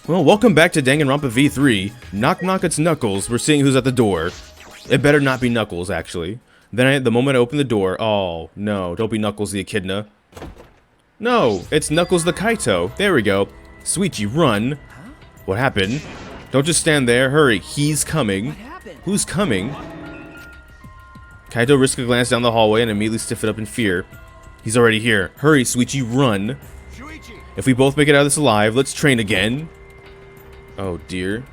Well, welcome back to Danganronpa V3. Knock knock, it's Knuckles. We're seeing who's at the door. It better not be Knuckles, actually. Then the moment I open the door, oh no, don't be Knuckles the Echidna. No, it's Knuckles the Kaito. There we go. Suichi, run. What happened? Don't just stand there, hurry, he's coming. Who's coming? Kaito risked a glance down the hallway and immediately stiffened up in fear. He's already here. Hurry, Suichi, run. If we both make it out of this alive, let's train again. Oh dear.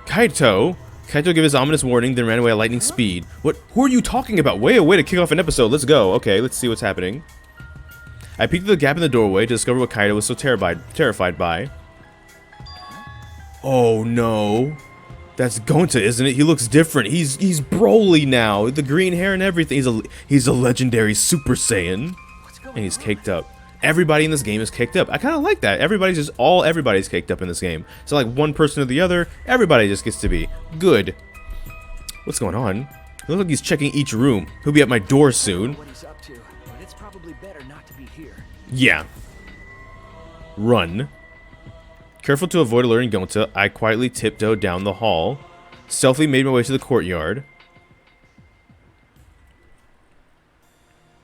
Kaito! Kaito gave his ominous warning, then ran away at lightning speed. What? Who are you talking about? Way to kick off an episode. Let's go. Okay, let's see what's happening. I peeked through the gap in the doorway to discover what Kaito was so terrified by. Oh no. That's Gonta, isn't it? He looks different. He's Broly now. The green hair and everything. He's a legendary Super Saiyan. And he's caked up. Everybody in this game is caked up. I kind of like that. Everybody's caked up in this game. So like one person or the other, everybody just gets to be good. What's going on? It looks like he's checking each room. He'll be at my door soon. What he's up to, but it's probably better not to be here. Yeah. Run. Careful to avoid alerting Gonta, I quietly tiptoed down the hall. Stealthily made my way to the courtyard.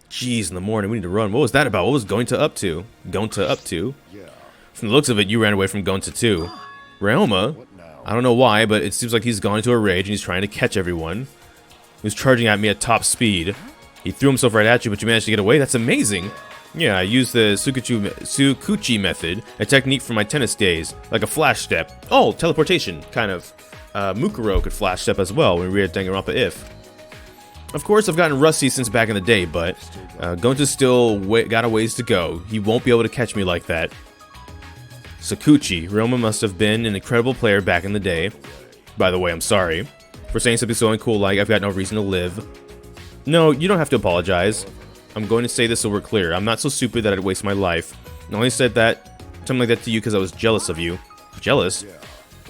Jeez, in the morning, we need to run. What was that about? What was Gonta up to? Yeah. From the looks of it, you ran away from Gonta too. Ryoma? I don't know why, but it seems like he's gone into a rage and he's trying to catch everyone. He was charging at me at top speed. He threw himself right at you, but you managed to get away. That's amazing. Yeah, I used the Tsukuchi method, a technique from my tennis days, like a flash step. Oh, teleportation, kind of. Mukuro could flash step as well when we were at Danganronpa If. Of course, I've gotten rusty since back in the day, but Gonta's still got a ways to go. He won't be able to catch me like that. Sakuchi, Ryoma must have been an incredible player back in the day. By the way, I'm sorry for saying something so uncool like I've got no reason to live. No, you don't have to apologize. I'm going to say this so we're clear. I'm not so stupid that I'd waste my life. I only said something like that to you because I was jealous of you. Jealous?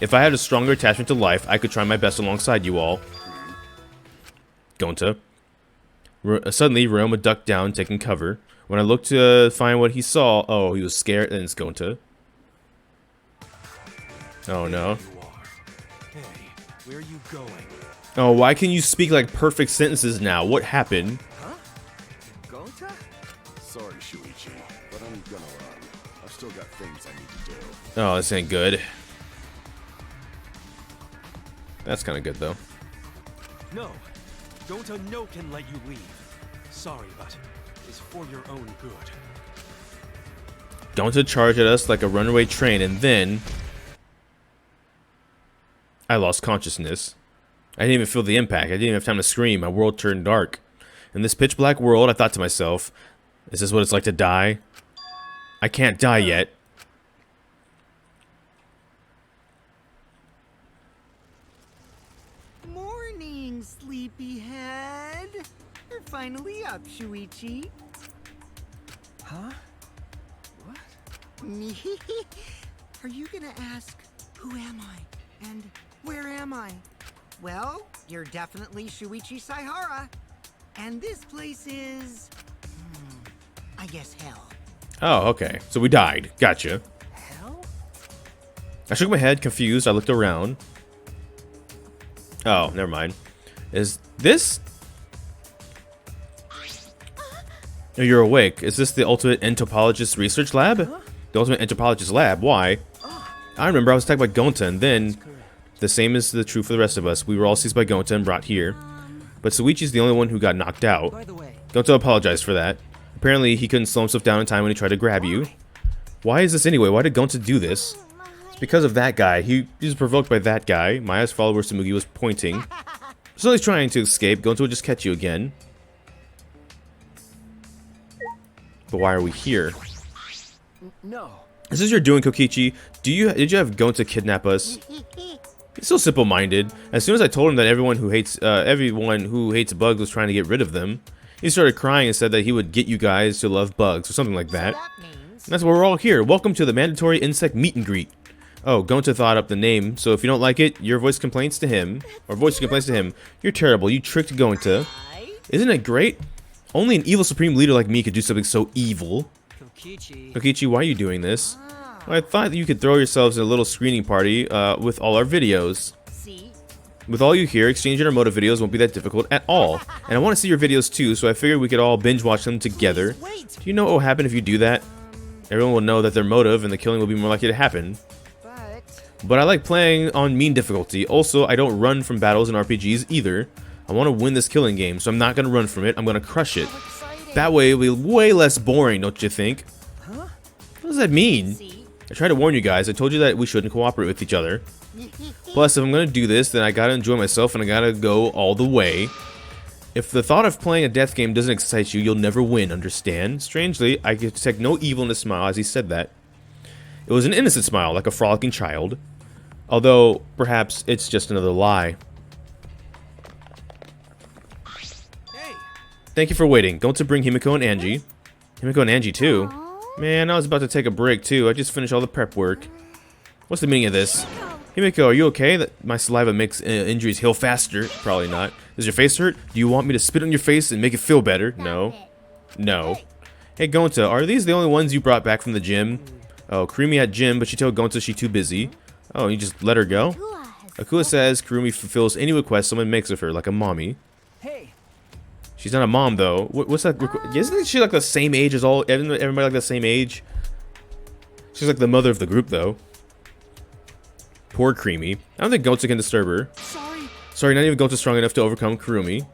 If I had a stronger attachment to life, I could try my best alongside you all. Gonta. Suddenly, Ryoma ducked down, taking cover. When I looked to find what he saw, oh, he was scared, and it's Gonta. Oh no. Hey, where are you going? Oh, why can you speak like perfect sentences now? What happened? Huh? Gonta? Sorry, Shuichi, but I'm gonna run. I've still got things I need to do. Oh, this ain't good. That's kind of good, though. No. Gonta no can let you leave. Sorry, but it's for your own good. Gonta charged at us like a runaway train, and then I lost consciousness. I didn't even feel the impact. I didn't even have time to scream. My world turned dark. In this pitch black world, I thought to myself, is this what it's like to die? I can't die yet. Morning, sleepyhead. You're finally up, Shuichi. Huh? What? Are you gonna ask, who am I? And where am I? Well, you're definitely Shuichi Saihara. And this place is... I guess hell. Oh, okay. So we died. Gotcha. Hell? I shook my head, confused. I looked around. Oh, never mind. Is this... Oh, you're awake. Is this the Ultimate Entomologist Research Lab? The Ultimate Entomologist Lab? Why? I remember I was attacked by Gonta, and then... The same is the true for the rest of us. We were all seized by Gonta and brought here. But Suichi's the only one who got knocked out. By the way, Gonta apologized for that. Apparently, he couldn't slow himself down in time when he tried to grab you. Why is this anyway? Why did Gonta do this? It's because of that guy. He was provoked by that guy. My eyes followed where Tsumugi was pointing. So he's trying to escape. Gonta will just catch you again. But why are we here? no. Is this your doing, Kokichi? Did you have Gonta kidnap us? He's so simple-minded. As soon as I told him that everyone who hates bugs was trying to get rid of them, he started crying and said that he would get you guys to love bugs or something like that. And that's why we're all here. Welcome to the mandatory insect meet and greet. Oh, Gonta thought up the name, so if you don't like it, your voice complains to him. You're terrible. You tricked Gonta. Isn't it great? Only an evil supreme leader like me could do something so evil. Kokichi. Kokichi, why are you doing this? Well, I thought that you could throw yourselves in a little screening party with all our videos. See? With all you here, exchanging our motive videos won't be that difficult at all. And I want to see your videos too, so I figured we could all binge watch them together. Wait. Do you know what will happen if you do that? Everyone will know that their motive and the killing will be more likely to happen. But I like playing on mean difficulty. Also, I don't run from battles in RPGs either. I want to win this killing game, so I'm not going to run from it. I'm going to crush it. That way it'll be way less boring, don't you think? Huh? What does that mean? See? I tried to warn you guys. I told you that we shouldn't cooperate with each other. Plus, if I'm going to do this, then I got to enjoy myself and I got to go all the way. If the thought of playing a death game doesn't excite you, you'll never win, understand? Strangely, I could detect no evil in his smile as he said that. It was an innocent smile, like a frolicking child. Although, perhaps, it's just another lie. Hey, Thank you for waiting. Going to bring Himiko and Angie. Himiko and Angie, too. Man, I was about to take a break, too. I just finished all the prep work. What's the meaning of this? Himiko, are you okay? That my saliva makes injuries heal faster. Probably not. Does your face hurt? Do you want me to spit on your face and make it feel better? No. No. Hey, Gonta, are these the only ones you brought back from the gym? Oh, Kurumi at gym, but she told Gonta she's too busy. Oh, you just let her go? Akua says Kurumi fulfills any request someone makes of her, like a mommy. Hey, She's not a mom, though. What's that? Isn't she like the same age as all everybody like the same age? She's like the mother of the group, though. Poor Creamy. I don't think Gonta can disturb her. Sorry, not even Gonta's strong enough to overcome Kurumi.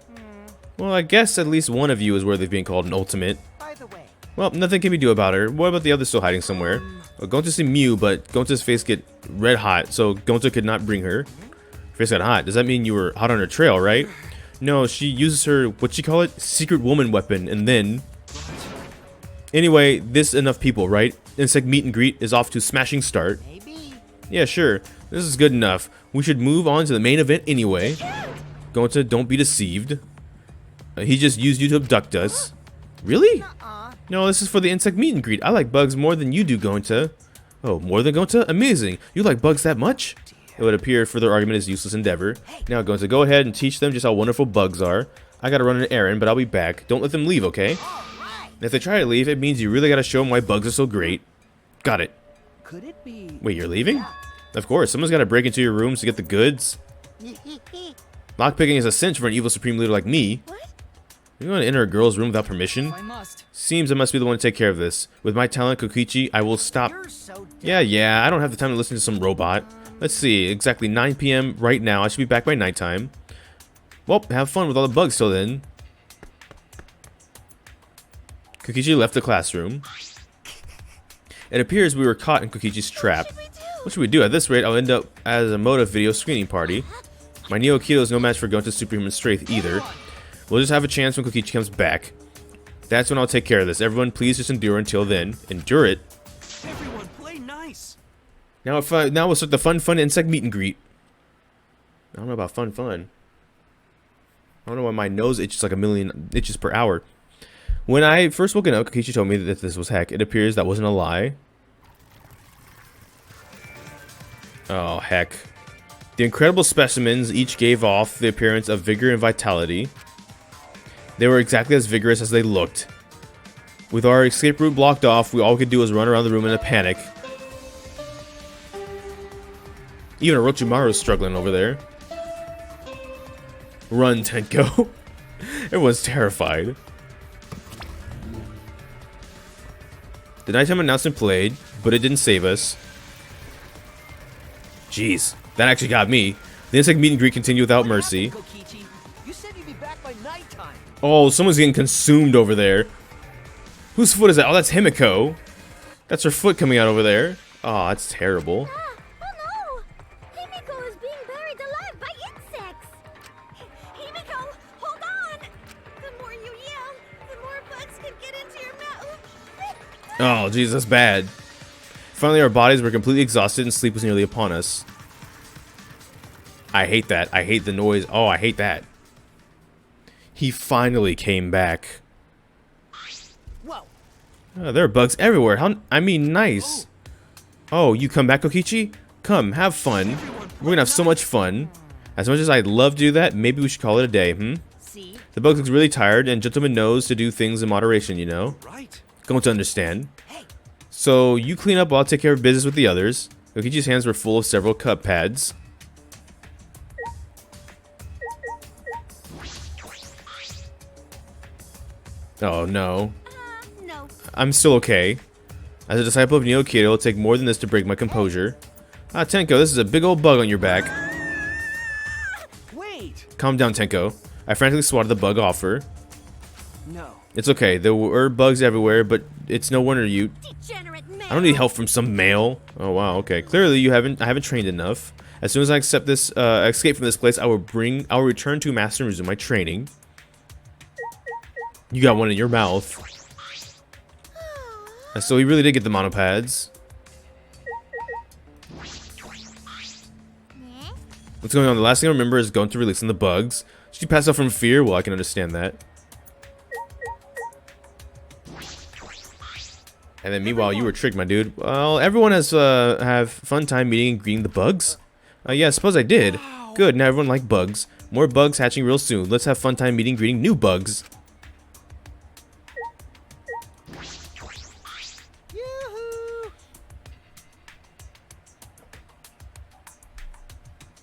Well, I guess at least one of you is worthy of being called an ultimate. By the way, Well, nothing can we do about her. What about the others still hiding somewhere? Well, Gonta seemed Mew, but Gonta's face get red hot, so Gonta could not bring her. Face got hot. Does that mean you were hot on her trail, right? No, she uses her, what'd she call it? Secret woman weapon, and then... Anyway, this enough people, right? Insect meet and greet is off to a smashing start. maybe. Yeah, sure. This is good enough. We should move on to the main event anyway. Gonta, don't be deceived. He just used you to abduct us. Really? No, this is for the insect meet and greet. I like bugs more than you do, Gonta. Oh, more than Gonta? Amazing. You like bugs that much? It would appear further argument is useless endeavor. Now, Gonta, go ahead and teach them just how wonderful bugs are. I gotta run an errand, but I'll be back. Don't let them leave, okay? And if they try to leave, it means you really gotta show them why bugs are so great. Got it. could it be? Wait, you're leaving? Of course, someone's gotta break into your rooms to get the goods. Lockpicking is a cinch for an evil supreme leader like me. You want to enter a girl's room without permission? I must. Seems I must be the one to take care of this. With my talent, Kokichi, I will stop. You're so dumb. Yeah, I don't have the time to listen to some robot. Let's see, exactly 9 p.m. right now. I should be back by nighttime. Well, have fun with all the bugs till then. Kokichi left the classroom. It appears we were caught in Kokichi's trap. What should we do? At this rate, I'll end up as a motive video screening party. My Neo Keto is no match for Gonta's superhuman strength either. We'll just have a chance when Kokichi comes back. That's when I'll take care of this. Everyone, please just endure until then. Endure it. everyone, play nice. Now we'll start the fun insect meet and greet. I don't know about fun. I don't know why my nose itches like a million itches per hour. When I first woken up, Kokichi told me that this was heck. It appears that wasn't a lie. Oh, heck. The incredible specimens each gave off the appearance of vigor and vitality. They were exactly as vigorous as they looked. With our escape route blocked off, all we could do was run around the room in a panic. Even Orochimaru's struggling over there. Run, Tenko. Everyone's terrified. The nighttime announcement played, but it didn't save us. Jeez, that actually got me. The insect meet and greet continued without mercy. Kokichi, you said you'd be back by nighttime. Oh, someone's getting consumed over there. Whose foot is that? Oh, that's Himiko. That's her foot coming out over there. Oh, that's terrible. Oh no! Himiko is being buried alive by insects! Himiko, hold on! The more you yell, the more bugs can get into your mouth. Oh, jeez, that's bad. Finally, our bodies were completely exhausted and sleep was nearly upon us. I hate that. I hate the noise. Oh, I hate that. He finally came back. Whoa. Oh, there are bugs everywhere. I mean, nice. Oh, you come back, Kokichi? Come, have fun. We're gonna have so much fun. As much as I'd love to do that, maybe we should call it a day, See? The bug looks really tired, and Gentleman knows to do things in moderation, you know? Right. Going to understand. So you clean up while I'll take care of business with the others. Kokichi's hands were full of several cup pads. Oh no. No. I'm still okay. As a disciple of Neo Kid, it'll take more than this to break my composure. Ah, Tenko, this is a big old bug on your back. Wait! Calm down, Tenko. I frantically swatted the bug off her. No. It's okay, there were bugs everywhere, but it's no wonder you... Degenerate man. I don't need help from some male. Oh wow, okay. Clearly I haven't trained enough. As soon as I accept this, escape from this place, I will return to Master and resume my training. You got one in your mouth. So he really did get the monopads. What's going on? The last thing I remember is going to releasing the bugs. Did you pass out from fear? Well, I can understand that. And then meanwhile, you were tricked, my dude. Well, everyone has have fun time meeting and greeting the bugs. Yeah, I suppose I did. Good, now everyone likes bugs. More bugs hatching real soon. Let's have fun time meeting and greeting new bugs. Yoo-hoo!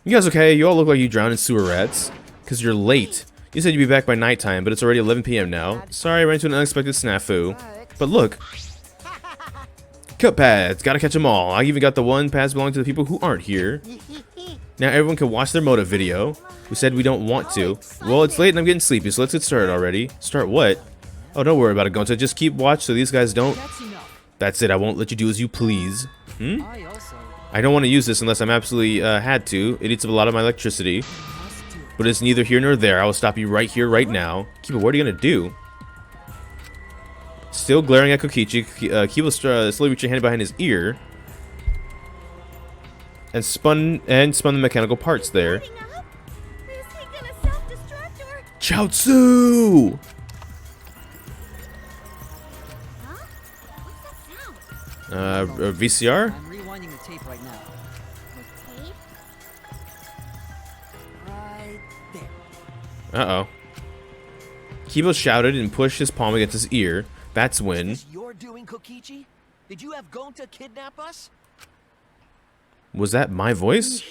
You guys okay? You all look like you drowned in sewer rats. Because you're late. You said you'd be back by nighttime, but it's already 11 p.m. now. Sorry, I ran into an unexpected snafu. But look. Cup pads. Gotta catch them all. I even got the one pads belonging to the people who aren't here. Now everyone can watch their motive video. We said we don't want to. Well, it's late and I'm getting sleepy, so let's get started already. Start what? Oh, don't worry about it, Gonta. Just keep watch so these guys don't... That's enough. That's it. I won't let you do as you please. I also I don't want to use this unless I'm absolutely had to. It eats up a lot of my electricity. must do it. But it's neither here nor there. I will stop you right here, right now. Kiba, what are you going to do? Still glaring at Kokichi, Kiba slowly reached a hand behind his ear. And spun the mechanical parts there. Hurting up? Is he gonna self-destruct or... Chaozu! Huh? What's that sound? VCR? I'm rewinding the tape right now. The tape? Right there. Uh-oh. Kiba shouted and pushed his palm against his ear. That's when... This your doing, Kokichi? Did you have Gonta kidnap us? Was that my voice?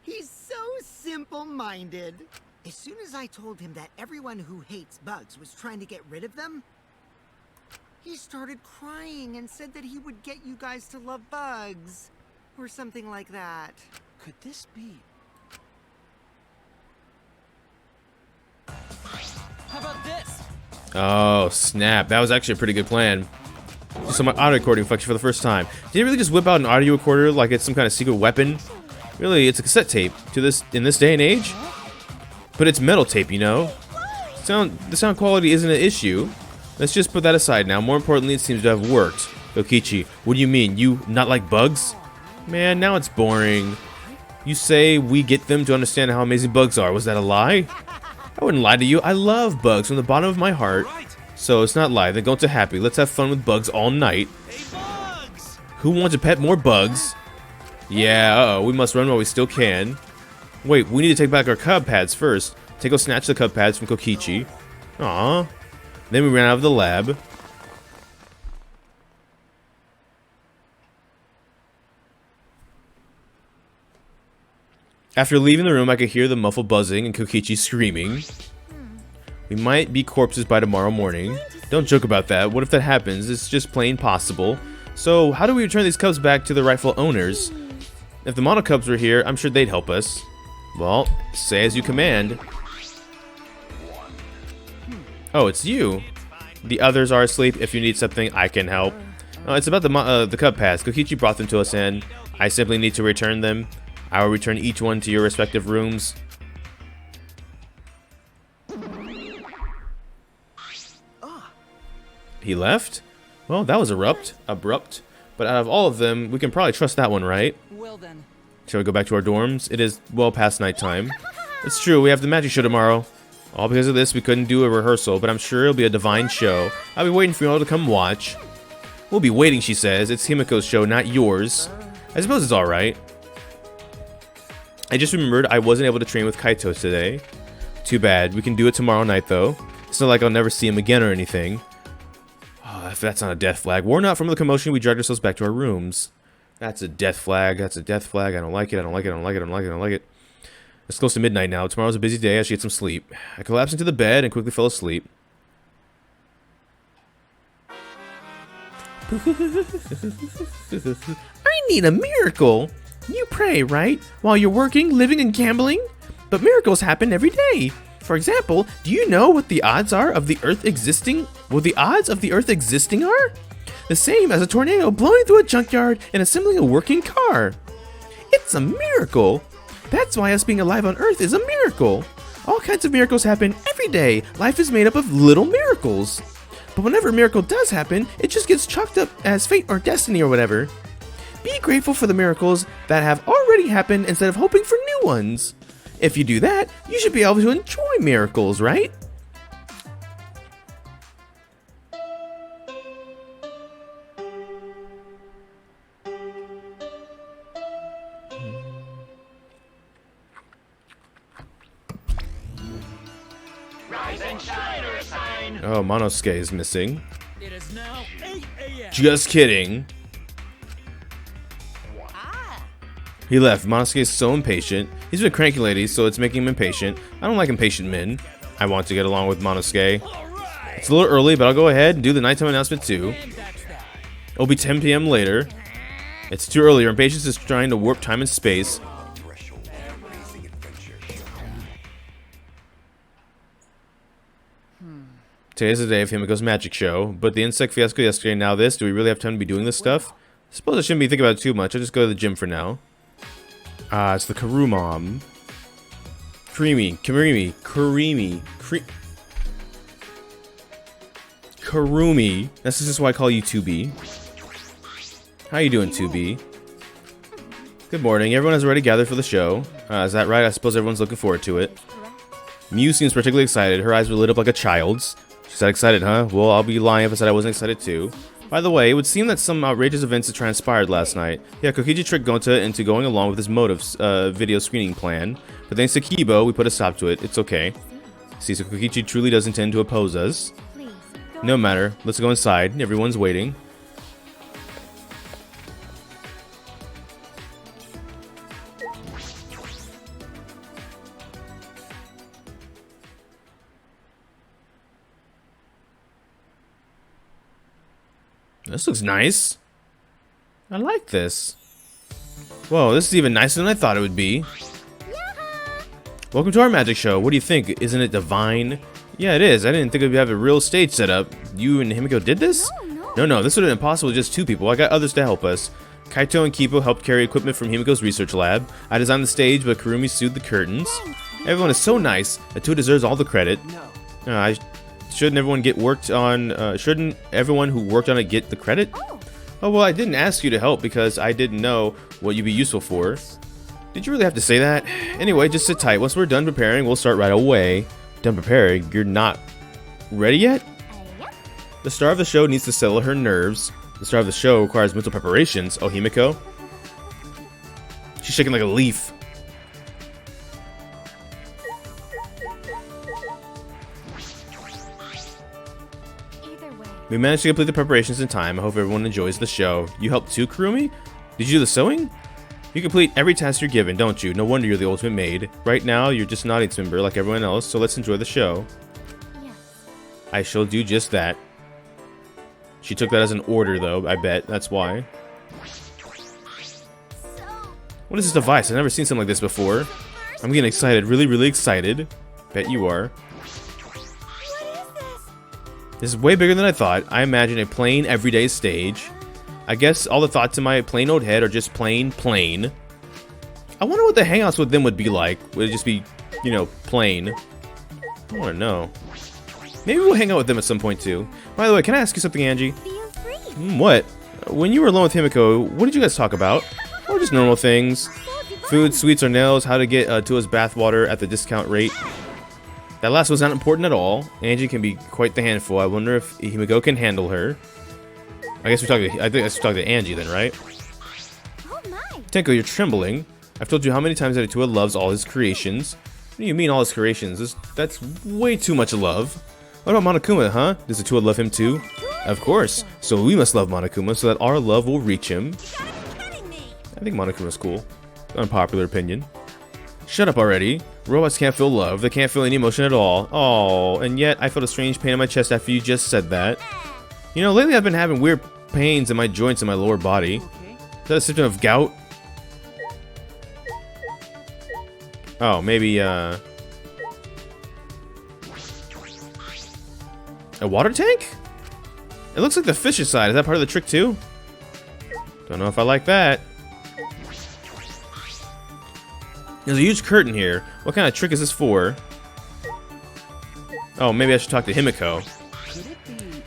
He's so simple-minded. As soon as I told him that everyone who hates bugs was trying to get rid of them, he started crying and said that he would get you guys to love bugs. Or something like that. Could this be? How about this? Oh, snap. That was actually a pretty good plan. Just on my audio recording function for the first time. Did he really just whip out an audio recorder like it's some kind of secret weapon? Really, it's a cassette tape in this day and age? But it's metal tape, you know? The sound quality isn't an issue. Let's just put that aside now. More importantly, it seems to have worked. Kokichi, what do you mean? You not like bugs? Man, now it's boring. You say we get them to understand how amazing bugs are. Was that a lie? I wouldn't lie to you. I love bugs from the bottom of my heart. So it's not lie. Then go to happy. Let's have fun with bugs all night. Hey, bugs! Who wants to pet more bugs? Yeah, uh-oh. We must run while we still can. Wait, we need to take back our cub pads first. Tenko snatched the cub pads from Kokichi. Aww. Then we ran out of the lab. After leaving the room, I could hear the muffled buzzing and Kokichi screaming. We might be corpses by tomorrow morning. Don't joke about that. What if that happens? It's just plain possible. So, how do we return these cubs back to their rightful owners? If the mono cubs were here, I'm sure they'd help us. Well, say as you command. Oh, it's you. The others are asleep. If you need something, I can help. It's about the cub pads. Kokichi brought them to us, and I simply need to return them. I will return each one to your respective rooms. He left? Well, that was abrupt. But out of all of them, we can probably trust that one, right? Well then. Shall we go back to our dorms? It is well past nighttime. It's true, we have the magic show tomorrow. All because of this, we couldn't do a rehearsal, but I'm sure it'll be a divine show. I'll be waiting for you all to come watch. We'll be waiting, she says. It's Himiko's show, not yours. I suppose it's alright. I just remembered I wasn't able to train with Kaito today. Too bad. We can do it tomorrow night, though. It's not like I'll never see him again or anything. Oh, If that's not a death flag. Worn out from the commotion, we dragged ourselves back to our rooms. That's a death flag. That's a death flag. I don't like it. I don't like it. I don't like it. I don't like it. I don't like it. It's close to midnight now. Tomorrow's a busy day. I should get some sleep. I collapsed into the bed and quickly fell asleep. I need a miracle. You pray, right? While you're working, living, and gambling? But miracles happen every day. For example, do you know what the odds are of the Earth existing? What the odds of the Earth existing are? The same as a tornado blowing through a junkyard and assembling a working car. It's a miracle. That's why us being alive on Earth is a miracle. All kinds of miracles happen every day. Life is made up of little miracles. But whenever a miracle does happen, it just gets chalked up as fate or destiny or whatever. Be grateful for the miracles that have already happened instead of hoping for new ones. If you do that, you should be able to enjoy miracles, right? Oh, Monosuke is missing. It is now 8 a.m. Just kidding. He left. Monosuke is so impatient. He's been cranky lately, so it's making him impatient. I don't like impatient men. I want to get along with Monosuke. It's a little early, but I'll go ahead and do the nighttime announcement too. It'll be 10 p.m. later. It's too early. Our impatience is trying to warp time and space. Today's the day of Himiko's magic show, but the insect fiasco yesterday, now this. Do we really have time to be doing this stuff? I suppose I shouldn't be thinking about it too much. I'll just go to the gym for now. It's the Karumom. Karumi. This is just why I call you 2B. How you doing, 2B? Good morning. Everyone has already gathered for the show. Is that right? I suppose everyone's looking forward to it. Mew seems particularly excited. Her eyes were lit up like a child's. She said excited, huh? Well, I'll be lying if I said I wasn't excited too. By the way, it would seem that some outrageous events had transpired last night. Yeah, Kokichi tricked Gonta into going along with his motives video screening plan. But thanks to Kibo, we put a stop to it. It's okay. See, so Kokichi truly does intend to oppose us. No matter. Let's go inside. Everyone's waiting. This looks nice. I like this. Whoa, this is even nicer than I thought it would be. Welcome to our magic show. What do you think? Isn't it divine? Yeah, it is. I didn't think we'd have a real stage set up. You and Himiko did this? No, this would have been impossible with just 2 people. I got others to help us. Kaito and Kipo helped carry equipment from Himiko's research lab. I designed the stage, but Kurumi sewed the curtains. Everyone is so nice. The 2 deserves all the credit. Shouldn't everyone get worked on? Shouldn't everyone who worked on it get the credit? Oh, well, I didn't ask you to help because I didn't know what you'd be useful for. Did you really have to say that? Anyway, just sit tight. Once we're done preparing, we'll start right away. Done preparing? You're not ready yet? The star of the show needs to settle her nerves. The star of the show requires mental preparations. Oh, Himiko? She's shaking like a leaf. We managed to complete the preparations in time. I hope everyone enjoys the show. You helped too, Kurumi? Did you do the sewing? You complete every task you're given, don't you? No wonder you're the ultimate maid. Right now, you're just an audience member like everyone else, so let's enjoy the show. Yes. I shall do just that. She took that as an order, though, I bet. That's why. What is this device? I've never seen something like this before. I'm getting excited. Really, really excited. Bet you are. This is way bigger than I thought. I imagine a plain, everyday stage. I guess all the thoughts in my plain old head are just plain. I wonder what the hangouts with them would be like. Would it just be, you know, plain? I want to know. Maybe we'll hang out with them at some point too. By the way, can I ask you something, Angie? Feel free. What? When you were alone with Himiko, what did you guys talk about? Or just normal things? Food, sweets, or nails, how to get Tua's bathwater at the discount rate. That last was not important at all. Angie can be quite the handful. I wonder if Himiko can handle her. I think I should talk to Angie then, right? Oh my. Tenko, you're trembling. I've told you how many times that Tua loves all his creations. What do you mean all his creations? That's way too much love. What about Monokuma, huh? Does Tua love him too? Of course. So we must love Monokuma so that our love will reach him. You gotta be kidding me! I think Monokuma's cool. Unpopular opinion. Shut up already. Robots can't feel love. They can't feel any emotion at all. Oh, and yet I felt a strange pain in my chest after you just said that. You know, lately I've been having weird pains in my joints in my lower body. Is that a symptom of gout? Oh, maybe, a water tank? It looks like the fish's side. Is that part of the trick too? Don't know if I like that. There's a huge curtain here. What kind of trick is this for? Oh, maybe I should talk to Himiko.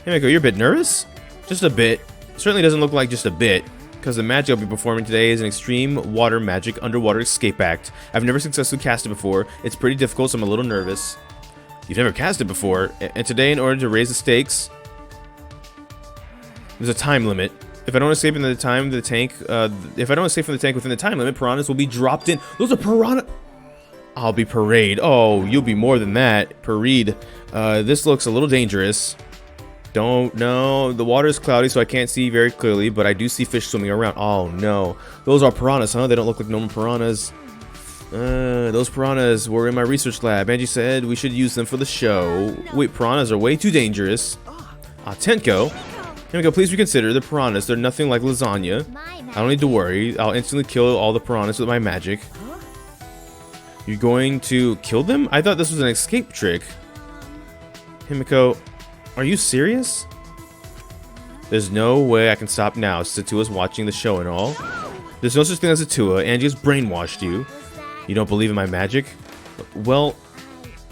Himiko, you're a bit nervous? Just a bit. Certainly doesn't look like just a bit, because the magic I'll be performing today is an extreme water magic underwater escape act. I've never successfully cast it before. It's pretty difficult, so I'm a little nervous. You've never cast it before, and today, in order to raise the stakes, there's a time limit. If I don't escape in the time of the tank, if I don't escape from the tank within the time limit, piranhas will be dropped in. Those are piranha. I'll be parade. Oh, you'll be more than that. Parade. This looks a little dangerous. Don't know. The water is cloudy, so I can't see very clearly, but I do see fish swimming around. Oh no, those are piranhas, huh? They don't look like normal piranhas. Those piranhas were in my research lab. Angie said we should use them for the show. Wait, piranhas are way too dangerous. Tenko. Himiko, please reconsider the piranhas. They're nothing like lasagna. I don't need to worry. I'll instantly kill all the piranhas with my magic. You're going to kill them? I thought this was an escape trick. Himiko, are you serious? There's no way I can stop now. Satua's watching the show and all. There's no such thing as Satua. Angie has brainwashed you. You don't believe in my magic? Well,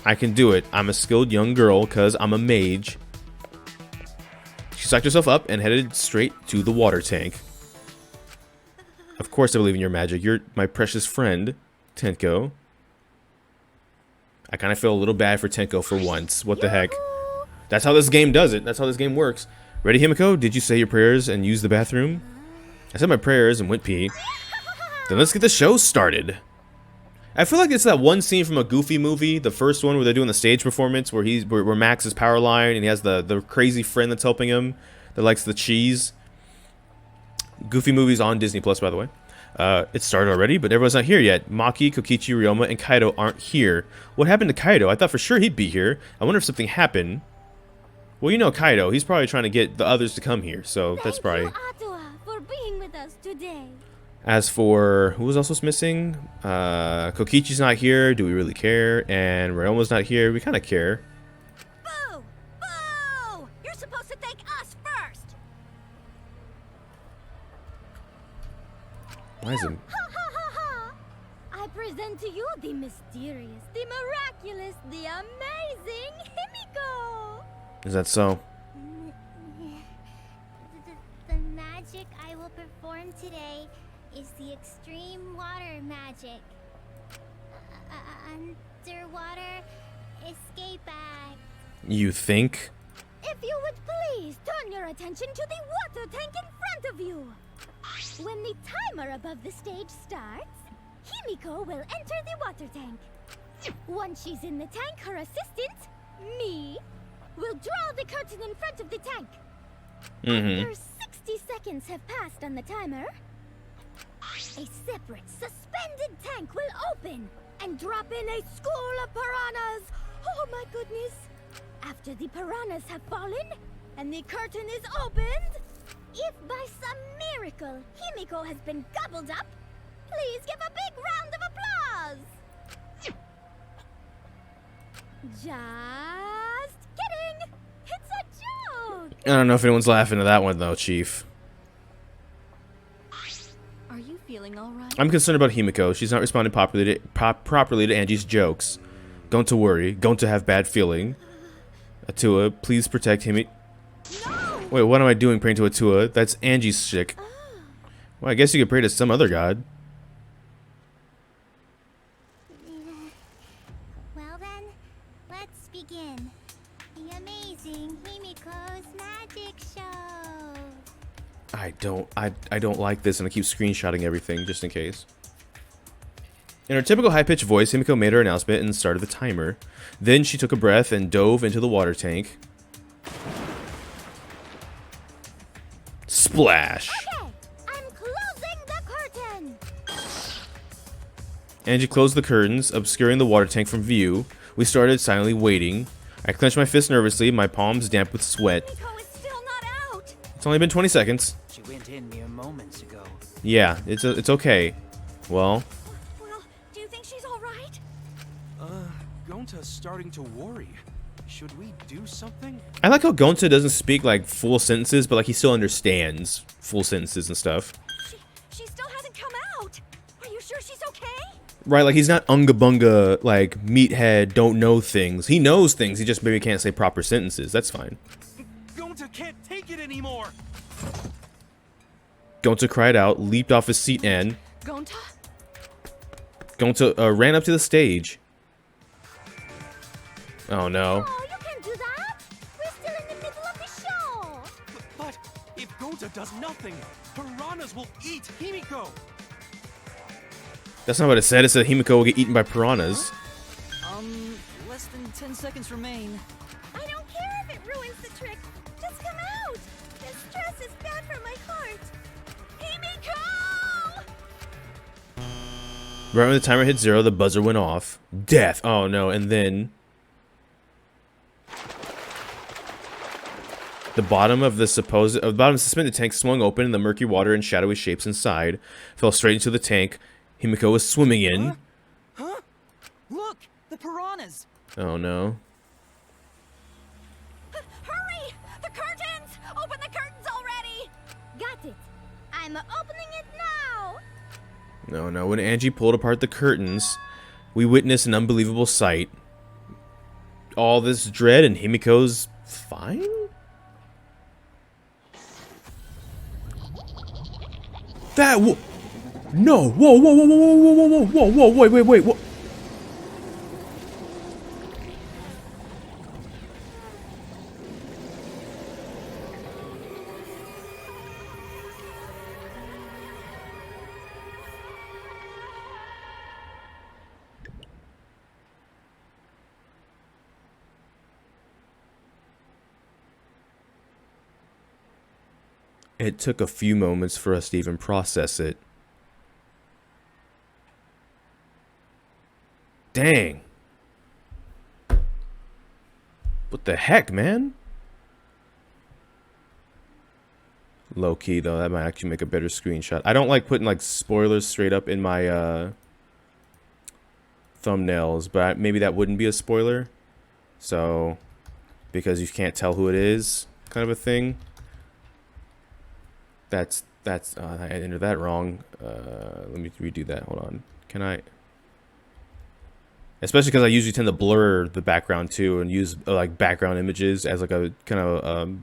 I can do it. I'm a skilled young girl because I'm a mage. She psyched herself up and headed straight to the water tank. Of course I believe in your magic. You're my precious friend, Tenko. I kind of feel a little bad for Tenko for once. What the heck? That's how this game does it. That's how this game works. Ready, Himiko? Did you say your prayers and use the bathroom? I said my prayers and went pee. Then let's get the show started. I feel like it's that one scene from a Goofy movie, the first one where they're doing the stage performance, where where Max is Powerline and he has the crazy friend that's helping him that likes the cheese. Goofy movie's on Disney Plus, by the way. It started already, but everyone's not here yet. Maki, Kokichi, Ryoma, and Kaido aren't here. What happened to Kaido? I thought for sure he'd be here. I wonder if something happened. Well, you know Kaido. He's probably trying to get the others to come here, so that's probably... Thank you, Atua, for being with us today. As for who was also missing, Kokichi's not here. Do we really care? And Ryoma's not here. We kind of care. Boo! Boo! You're supposed to thank us first. Why is it? Ha ha ha ha! I present to you the mysterious, the miraculous, the amazing Himiko. Is that so? The magic I will perform today is the extreme water magic. Underwater escape act. You think? If you would please turn your attention to the water tank in front of you. When the timer above the stage starts, Himiko will enter the water tank. Once she's in the tank, her assistant, me, will draw the curtain in front of the tank. After 60 seconds have passed on the timer, a separate suspended tank will open and drop in a school of piranhas. Oh my goodness. After the piranhas have fallen and the curtain is opened, if by some miracle Himiko has been gobbled up, please give a big round of applause. Just kidding. It's a joke. I don't know if anyone's laughing at that one though, Chief. Are you feeling all right? I'm concerned about Himiko. She's not responding properly to Angie's jokes. Going to worry. Going to have bad feeling. Atua, please protect Himiko. No. Wait, what am I doing praying to Atua? That's Angie's shtick. Well, I guess you could pray to some other god. Well then, let's begin. The amazing Himiko's magic show. I don't like this, and I keep screenshotting everything just in case. In her typical high-pitched voice, Himiko made her announcement and started the timer. Then she took a breath and dove into the water tank. Splash. Okay, I'm closing the curtain. Angie closed the curtains, obscuring the water tank from view. We started silently waiting. I clenched my fist nervously, my palms damp with sweat. Himiko is still not out. It's only been 20 seconds. She went in mere moments ago. Yeah, it's okay. Well, Well, do you think she's all right? Gonta's starting to worry. Should we do something? I like how Gonta doesn't speak like full sentences, but like he still understands full sentences and stuff. She still hasn't come out. Are you sure she's okay? Right, like he's not unga bunga, like meathead, don't know things. He knows things, he just maybe can't say proper sentences. That's fine. Gonta can't take it anymore. Gonta cried out, leaped off his seat, and Gonta? Gonta ran up to the stage. Oh no. Oh, you can't do that. We're still in the middle of the show. But if Gonta does nothing, piranhas will eat Himiko. That's not what it said. It said Himiko will get eaten by piranhas. Less than 10 seconds remain. I don't care if it ruins the trick. Just come out. This stress is bad for my heart. Himiko! Right when the timer hit 0, the buzzer went off. Death. Oh no, and then the bottom of the suspended tank swung open, and the murky water and shadowy shapes inside fell straight into the tank Himiko was swimming in. Huh? Look! The piranhas! Oh no. Hurry! The curtains! Open the curtains already! Got it. I'm opening it now. No, no. When Angie pulled apart the curtains, we witnessed an unbelievable sight. All this dread, and Himiko's fine? That no! Whoa! Whoa! Whoa! Whoa! Whoa! Whoa! Whoa! Whoa! Wait! Wait! Wait! What? It took a few moments for us to even process it. Dang. What the heck, man? Low key though, that might actually make a better screenshot. I don't like putting like spoilers straight up in my thumbnails, but maybe that wouldn't be a spoiler. So, because you can't tell who it is, kind of a thing. I entered that wrong. Let me redo that. Hold on. Can I? Especially because I usually tend to blur the background too and use like background images as like a kind of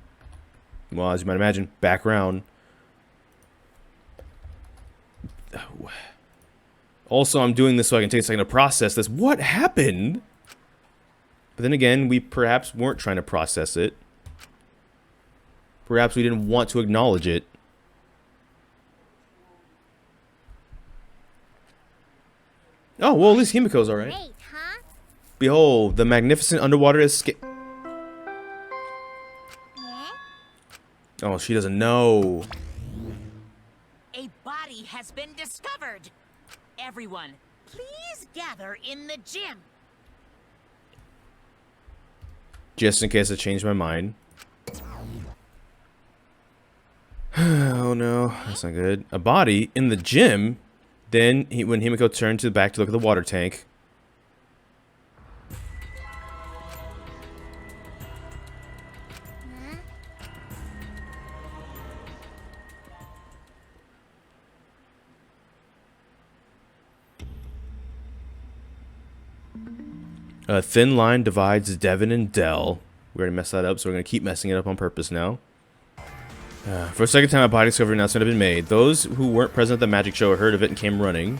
well, as you might imagine, background. Also, I'm doing this so I can take a second to process this. What happened? But then again, we perhaps weren't trying to process it. Perhaps we didn't want to acknowledge it. Oh, well, at least Himiko's alright. Great, huh? Behold, the magnificent underwater escape. Yeah? Oh, she doesn't know. A body has been discovered. Everyone, please gather in the gym. Just in case I change my mind. Oh no, that's not good. A body in the gym? Then, when Himiko turned to the back to look at the water tank. A thin line divides Devin and Dell. We already messed that up, so we're going to keep messing it up on purpose now. For a second time, a body discovery announcement had been made. Those who weren't present at the magic show heard of it and came running.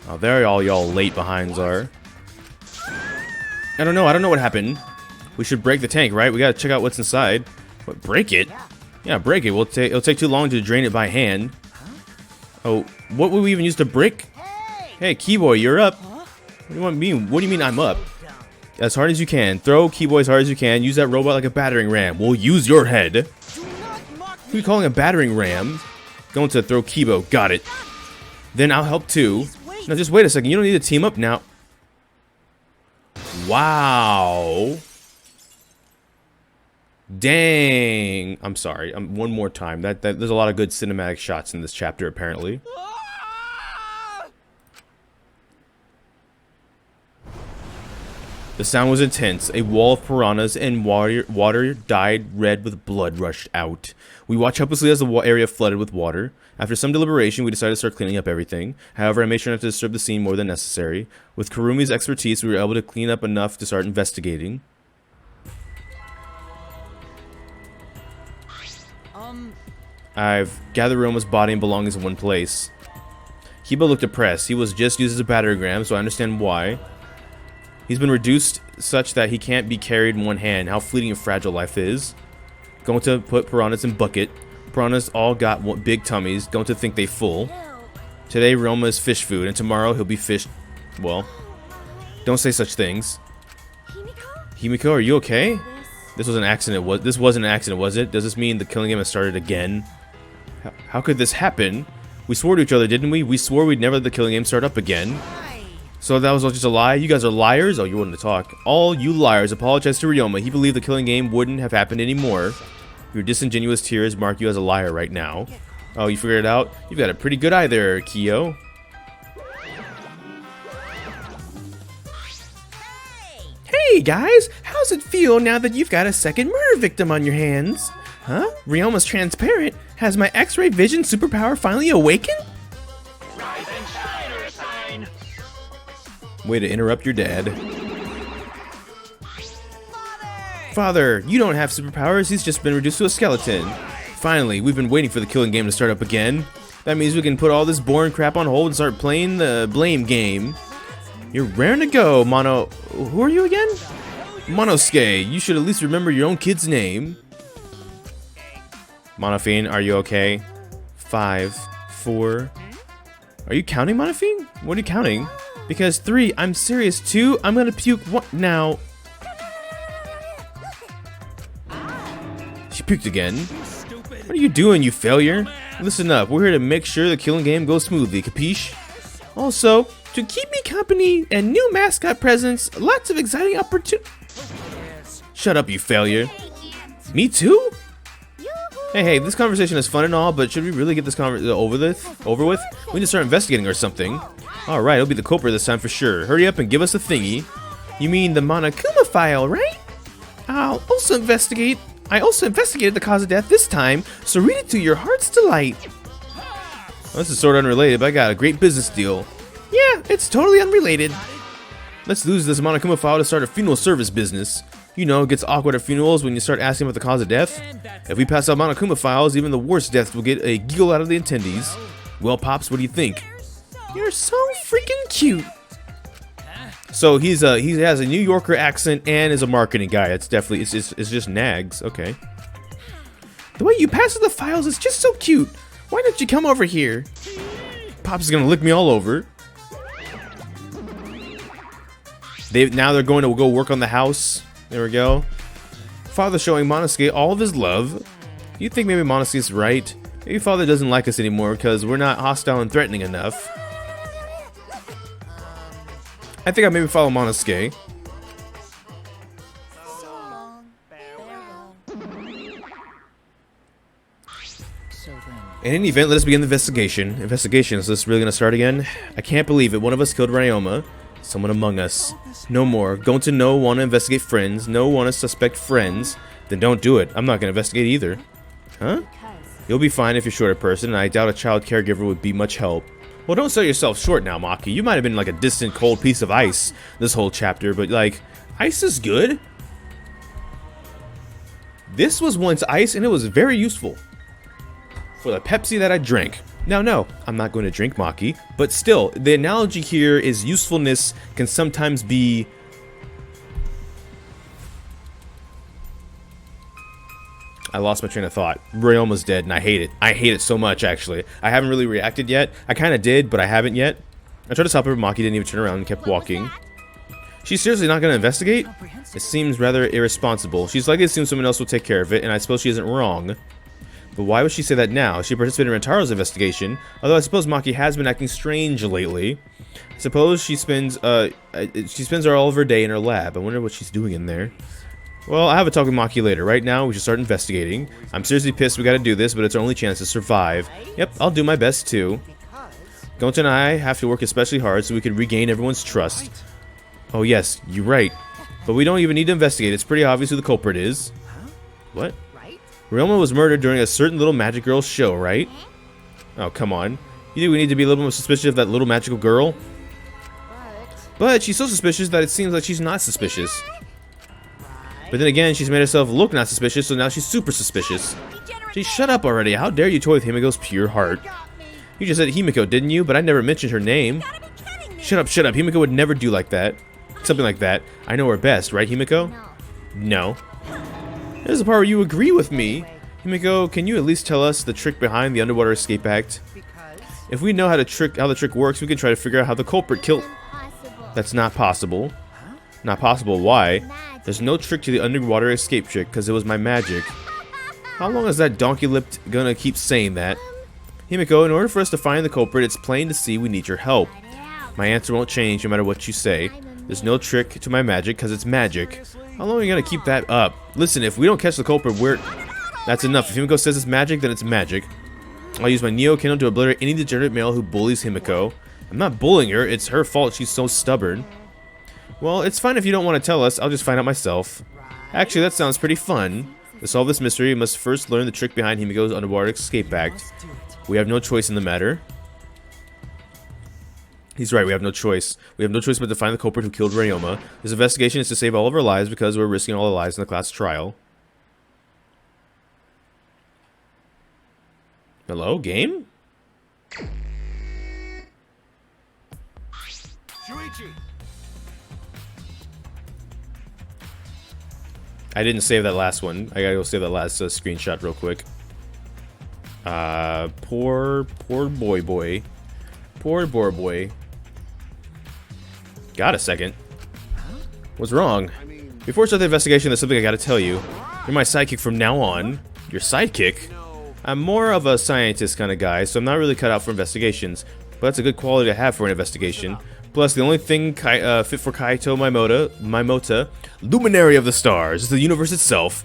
Oh, there all y'all late behinds are. I don't know what happened. We should break the tank, right? We gotta check out what's inside. What, break it? Yeah, break it. It'll take too long to drain it by hand. Oh, what would we even use to break? Hey, Keyboy, you're up. What do you mean I'm up? as hard as you can. Throw Kibo as hard as you can. Use that robot like a battering ram. We'll use your head. Do not mock Who are you calling a battering ram? Going to throw Kibo. Got it. Then I'll help too. Now just wait a second. You don't need to team up now. Wow. Dang. I'm sorry. One more time. There's a lot of good cinematic shots in this chapter apparently. The sound was intense. A wall of piranhas and water dyed red with blood rushed out. We watched helplessly as the area flooded with water. After some deliberation, we decided to start cleaning up everything. However, I made sure not to disturb the scene more than necessary. With Kurumi's expertise, we were able to clean up enough to start investigating. I've gathered Roma's body and belongings in one place. Kiba looked depressed. He was just used as a battering, so I understand why. He's been reduced such that he can't be carried in one hand. How fleeting and fragile life is. Going to put piranhas in bucket. Piranhas all got big tummies. Going to think they full. Today Roma is fish food, and tomorrow he'll be fish. Well, don't say such things. Himiko, are you okay? This was an accident. This wasn't an accident, was it? Does this mean the killing game has started again? How could this happen? We swore to each other, didn't we? We swore we'd never let the killing game start up again. So that was all just a lie? You guys are liars? Oh, you wanted to talk. All you liars apologize to Ryoma. He believed the killing game wouldn't have happened anymore. Your disingenuous tears mark you as a liar right now. Oh, you figured it out? You've got a pretty good eye there, Kyo. Hey guys, how's it feel now that you've got a second murder victim on your hands? Huh? Ryoma's transparent? Has my X-ray vision superpower finally awakened? rise and shine, or sign. Way to interrupt your dad. Father, you don't have superpowers. He's just been reduced to a skeleton. Finally, we've been waiting for the killing game to start up again. That means we can put all this boring crap on hold and start playing the blame game. You're raring to go, Mono. Who are you again? Monosuke. You should at least remember your own kid's name. Monofine, are you okay? 5, 4. Are you counting, Monofine? What are you counting? Because 3, I'm serious. 2, I'm gonna puke. What now? She puked again. What are you doing, you failure? Listen up. We're here to make sure the killing game goes smoothly. Capiche? Also, to keep me company and new mascot presents, lots of exciting opportunities. Shut up, you failure. Me too? Hey, this conversation is fun and all, but should we really get this conversation over with? We need to start investigating or something. Alright, it'll be the culprit this time for sure. Hurry up and give us a thingy. You mean the Monokuma file, right? I also investigated the cause of death this time, so read it to your heart's delight. Well, this is sort of unrelated, but I got a great business deal. Yeah, it's totally unrelated. Let's use this Monokuma file to start a funeral service business. You know, it gets awkward at funerals when you start asking about the cause of death. If we pass out Monokuma files, even the worst deaths will get a giggle out of the attendees. Well, Pops, what do you think? You're so freaking cute. So he has a New Yorker accent and is a marketing guy. It's definitely it's just nags. Okay. The way you pass the files is just so cute. Why don't you come over here? Pops is gonna lick me all over. Now they're going to go work on the house. There we go. Father showing Monosuke all of his love. You think maybe Monosuke's right? Maybe Father doesn't like us anymore because we're not hostile and threatening enough. I think I maybe follow Monosuke. In any event, let us begin the investigation. Is this really gonna start again? I can't believe it. One of us killed Ryoma. Someone among us. No more. Going to no want to investigate friends. No want to suspect friends. Then don't do it. I'm not gonna investigate either. Huh? You'll be fine if you're short a person, and I doubt a child caregiver would be much help. Well, don't sell yourself short now, Maki. You might have been like a distant, cold piece of ice this whole chapter, but like, ice is good. This was once ice, and it was very useful for the Pepsi that I drank. Now, no, I'm not going to drink Maki, but still, the analogy here is usefulness can sometimes be... I lost my train of thought. Ryoma's dead, and I hate it. I hate it so much, actually. I haven't really reacted yet. I kind of did, but I haven't yet. I tried to stop her, but Maki didn't even turn around and kept walking. She's seriously not going to investigate? It seems rather irresponsible. She's likely to assume someone else will take care of it, and I suppose she isn't wrong. But why would she say that now? She participated in Rantaro's investigation, although I suppose Maki has been acting strange lately. I suppose she spends all of her day in her lab. I wonder what she's doing in there. Well, I'll have a talk with Maki later. Right now, we should start investigating. I'm seriously pissed we gotta do this, but it's our only chance to survive. Yep, I'll do my best too. Gonta and I have to work especially hard so we can regain everyone's trust. Oh yes, you're right. But we don't even need to investigate. It's pretty obvious who the culprit is. What? Ryoma was murdered during a certain little magic girl's show, right? Oh, come on. You think we need to be a little more suspicious of that little magical girl? But she's so suspicious that it seems like she's not suspicious. But then again, she's made herself look not suspicious, so now she's super suspicious. Gee, shut up already. How dare you toy with Himiko's pure heart? You just said Himiko, didn't you? But I never mentioned her name. Shut up, shut up. Himiko would never do like that. Something like that. I know her best, right, Himiko? No. There's the part where you agree with me. Himiko, can you at least tell us the trick behind the Underwater Escape Act? If we know how the trick works, we can try to figure out how the culprit killed... That's not possible. Not possible, why? There's no trick to the underwater escape trick, because it was my magic. How long is that donkey-lipped gonna keep saying that? Himiko, in order for us to find the culprit, it's plain to see we need your help. My answer won't change no matter what you say. There's no trick to my magic, because it's magic. How long are you gonna keep that up? Listen, if we don't catch the culprit, that's enough. If Himiko says it's magic, then it's magic. I'll use my Neo Kendo to obliterate any degenerate male who bullies Himiko. I'm not bullying her, it's her fault she's so stubborn. Well, it's fine if you don't want to tell us, I'll just find out myself. Actually, that sounds pretty fun. To solve this mystery, we must first learn the trick behind Himiko's Underwater Escape Act. We have no choice in the matter. He's right, we have no choice. We have no choice but to find the culprit who killed Ryoma. This investigation is to save all of our lives because we're risking all our lives in the class trial. Hello, game? Shuichi! I didn't save that last one. I gotta go save that last screenshot real quick. Poor boy. Poor boy. Got a second. What's wrong? Before I start the investigation, there's something I gotta tell you. You're my sidekick from now on. Your sidekick? I'm more of a scientist kind of guy, so I'm not really cut out for investigations. But that's a good quality to have for an investigation. Plus, the only thing fit for Kaito Maimota, luminary of the stars, is the universe itself.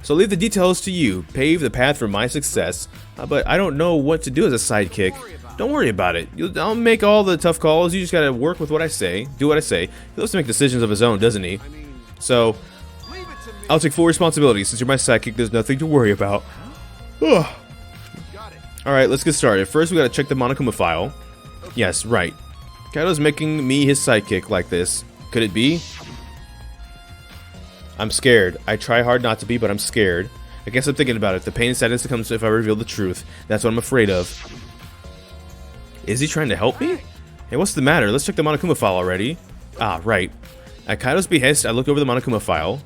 So I'll leave the details to you. Pave the path for my success. But I don't know what to do as a sidekick. Don't worry about it. I'll make all the tough calls. You just gotta work with what I say. Do what I say. He loves to make decisions of his own, doesn't he? So, I'll take full responsibility. Since you're my sidekick, there's nothing to worry about. Alright, let's get started. First, we gotta check the Monokuma file. Yes, right. Kaito's making me his sidekick like this. Could it be? I'm scared. I try hard not to be, but I'm scared. I guess I'm thinking about it. The pain and sadness that comes if I reveal the truth. That's what I'm afraid of. Is he trying to help me? Hey, what's the matter? Let's check the Monokuma file already. Ah, right. At Kaito's behest, I looked over the Monokuma file.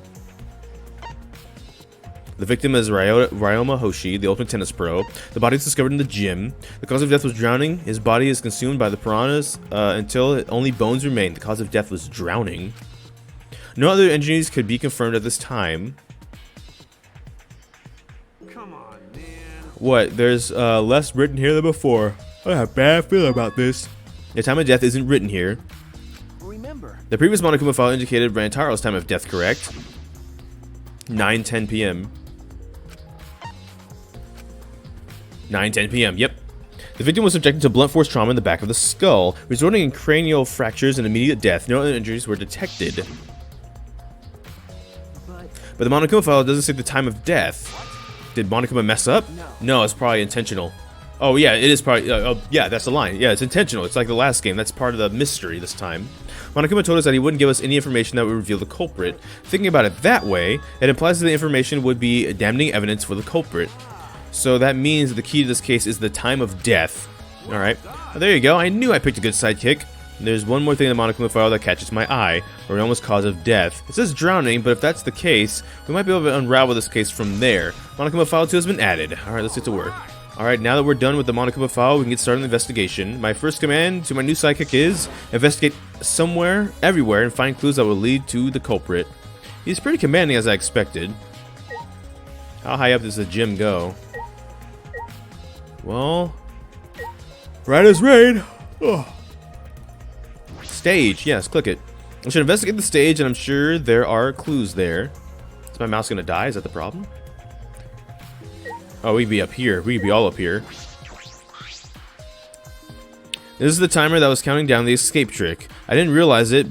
The victim is Ryoma Hoshi, the ultimate tennis pro. The body is discovered in the gym. The cause of death was drowning. His body is consumed by the piranhas until only bones remain. The cause of death was drowning. No other injuries could be confirmed at this time. Come on, man. What? There's less written here than before. I have a bad feeling about this. The time of death isn't written here. Remember, The previous Monokuma file indicated Rantaro's time of death, correct? 9:10 p.m. 9:10 p.m. Yep. The victim was subjected to blunt force trauma in the back of the skull, resulting in cranial fractures and immediate death. No other injuries were detected. But the Monokuma file doesn't say the time of death. Did Monokuma mess up? No, it's probably intentional. Oh yeah, it is probably. Yeah, that's the line. Yeah, it's intentional. It's like the last game. That's part of the mystery this time. Monokuma told us that he wouldn't give us any information that would reveal the culprit. Thinking about it that way, it implies that the information would be damning evidence for the culprit. So that means that the key to this case is the time of death. Alright, well, there you go. I knew I picked a good sidekick. There's one more thing in the Monokuma file that catches my eye. Ryoma's cause of death. It says drowning, but if that's the case, we might be able to unravel this case from there. Monokuma file 2 has been added. Alright, let's get to work. Alright, now that we're done with the Monokuma file, we can get started on the investigation. My first command to my new sidekick is investigate somewhere, everywhere, and find clues that will lead to the culprit. He's pretty commanding as I expected. How high up does the gym go? Well, right as rain. Oh. Stage, yes, click it. I should investigate the stage, and I'm sure there are clues there. Is my mouse gonna die? Is that the problem? Oh, we'd be up here. We'd be all up here. This is the timer that was counting down the escape trick. I didn't realize it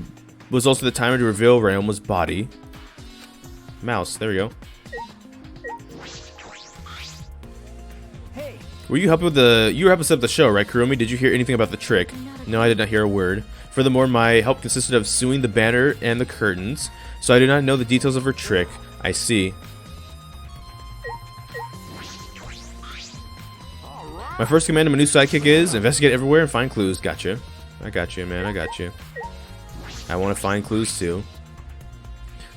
was also the timer to reveal Ryoma's body. Mouse, there we go. Hey, Were you helping with the... You were helping set up the show, right, Kurumi? Did you hear anything about the trick? No, I did not hear a word. Furthermore, my help consisted of sewing the banner and the curtains, so I do not know the details of her trick. I see. My first command to my new sidekick is investigate everywhere and find clues. Gotcha. I got you, man. I got you. I want to find clues too.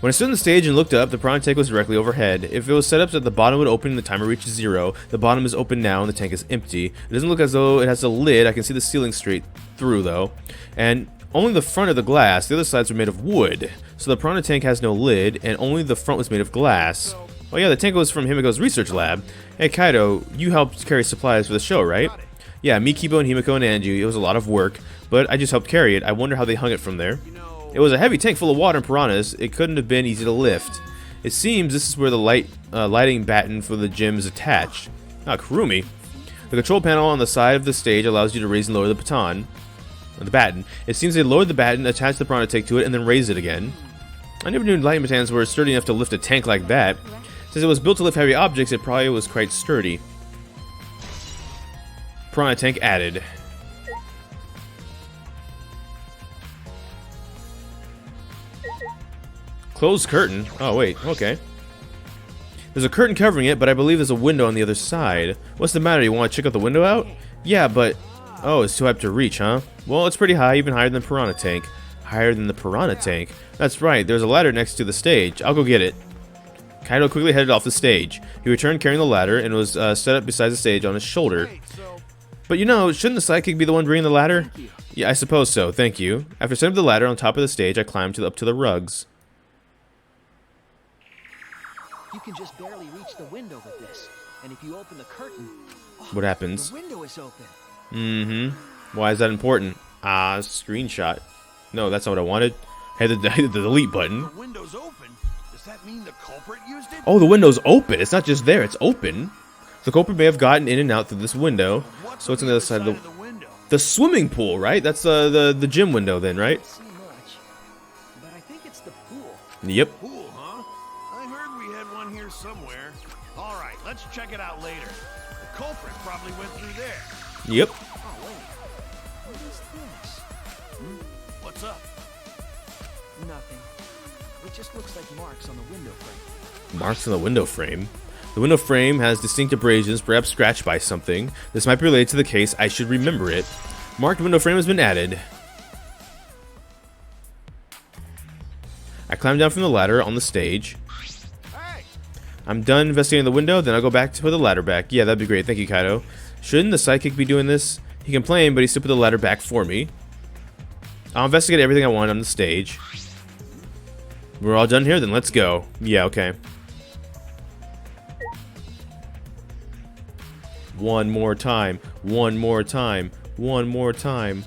When I stood on the stage and looked up, the piranha tank was directly overhead. If it was set up so that the bottom would open and the timer reaches 0, the bottom is open now and the tank is empty. It doesn't look as though it has a lid. I can see the ceiling straight through though. And only the front of the glass. The other sides were made of wood. So the piranha tank has no lid and only the front was made of glass. Oh yeah, the tank was from Himiko's research lab. Hey Kaido, you helped carry supplies for the show, right? Yeah, me, Kibo, and Himiko and Anju. It was a lot of work, but I just helped carry it. I wonder how they hung it from there. It was a heavy tank full of water and piranhas. It couldn't have been easy to lift. It seems this is where the lighting batten for the gym is attached. Ah, Kurumi. The control panel on the side of the stage allows you to raise and lower the baton. The batten. It seems they lowered the batten, attached the piranha tank to it, and then raised it again. I never knew lighting batons were sturdy enough to lift a tank like that. Since it was built to lift heavy objects, it probably was quite sturdy. Piranha tank added. Closed curtain? Oh, wait. Okay. There's a curtain covering it, but I believe there's a window on the other side. What's the matter? You want to check out the window out? Yeah, but... Oh, it's too high to reach, huh? Well, it's pretty high, even higher than the piranha tank. Higher than the piranha tank? That's right. There's a ladder next to the stage. I'll go get it. Kaido quickly headed off the stage. He returned carrying the ladder and was set up beside the stage on his shoulder. But you know, shouldn't the sidekick be the one bringing the ladder? Yeah, I suppose so. Thank you. After setting up the ladder on top of the stage, I climbed up to the rugs. you can just barely reach the window with this. And if you open the curtain, What happens? the window is open. Mm-hmm. Why is that important? Ah, screenshot. No, that's not what I wanted. I hit the delete button. The window's open. Does that mean the culprit used it? Oh, the window's open. It's not just there, it's open. The culprit may have gotten in and out through this window. So it's on the other side of the window? the swimming pool, right? That's the gym window then, right? See much, but I think it's the pool. Yep. Pool, huh? I heard we had one here somewhere. All right, let's check it out later. The culprit probably went through there. Yep. Oh wait, what is this? What's up? Nothing. It just looks like marks on the window frame. Marks on the window frame. The window frame has distinct abrasions, perhaps scratched by something. This might be related to the case. I should remember it. Marked window frame has been added. I climb down from the ladder on the stage. Hey! I'm done investigating the window, then I'll go back to put the ladder back. Yeah, that'd be great. Thank you, Kaido. Shouldn't the sidekick be doing this? He complained, but he still put the ladder back for me. I'll investigate everything I want on the stage. We're all done here? Then let's go. Yeah, okay. One more time. One more time. One more time.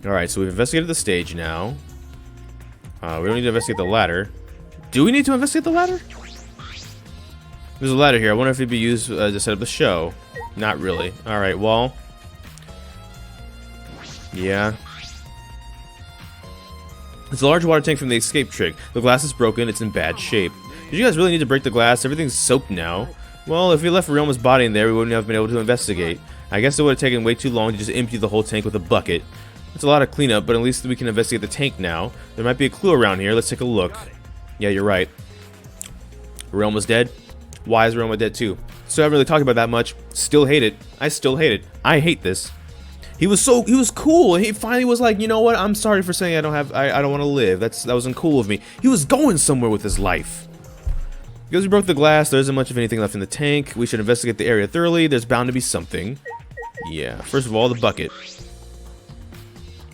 Alright, so we've investigated the stage now. We don't need to investigate the ladder. Do we need to investigate the ladder? There's a ladder here. I wonder if it'd be used to set up the show. Not really. Alright, well... Yeah. It's a large water tank from the escape trick. The glass is broken. It's in bad shape. Did you guys really need to break the glass? Everything's soaked now. Well, if we left Ryoma's body in there, we wouldn't have been able to investigate. I guess it would have taken way too long to just empty the whole tank with a bucket. It's a lot of cleanup, but at least we can investigate the tank now. There might be a clue around here. Let's take a look. Yeah, you're right. Ryoma's dead? Why is Ryoma dead too? So I haven't really talked about that much. Still hate it. I still hate it. I hate this. He was cool. He finally was like, you know what? I'm sorry for saying I don't want to live. That was uncool of me. He was going somewhere with his life. Because we broke the glass, there isn't much of anything left in the tank. We should investigate the area thoroughly. There's bound to be something. Yeah. First of all, the bucket.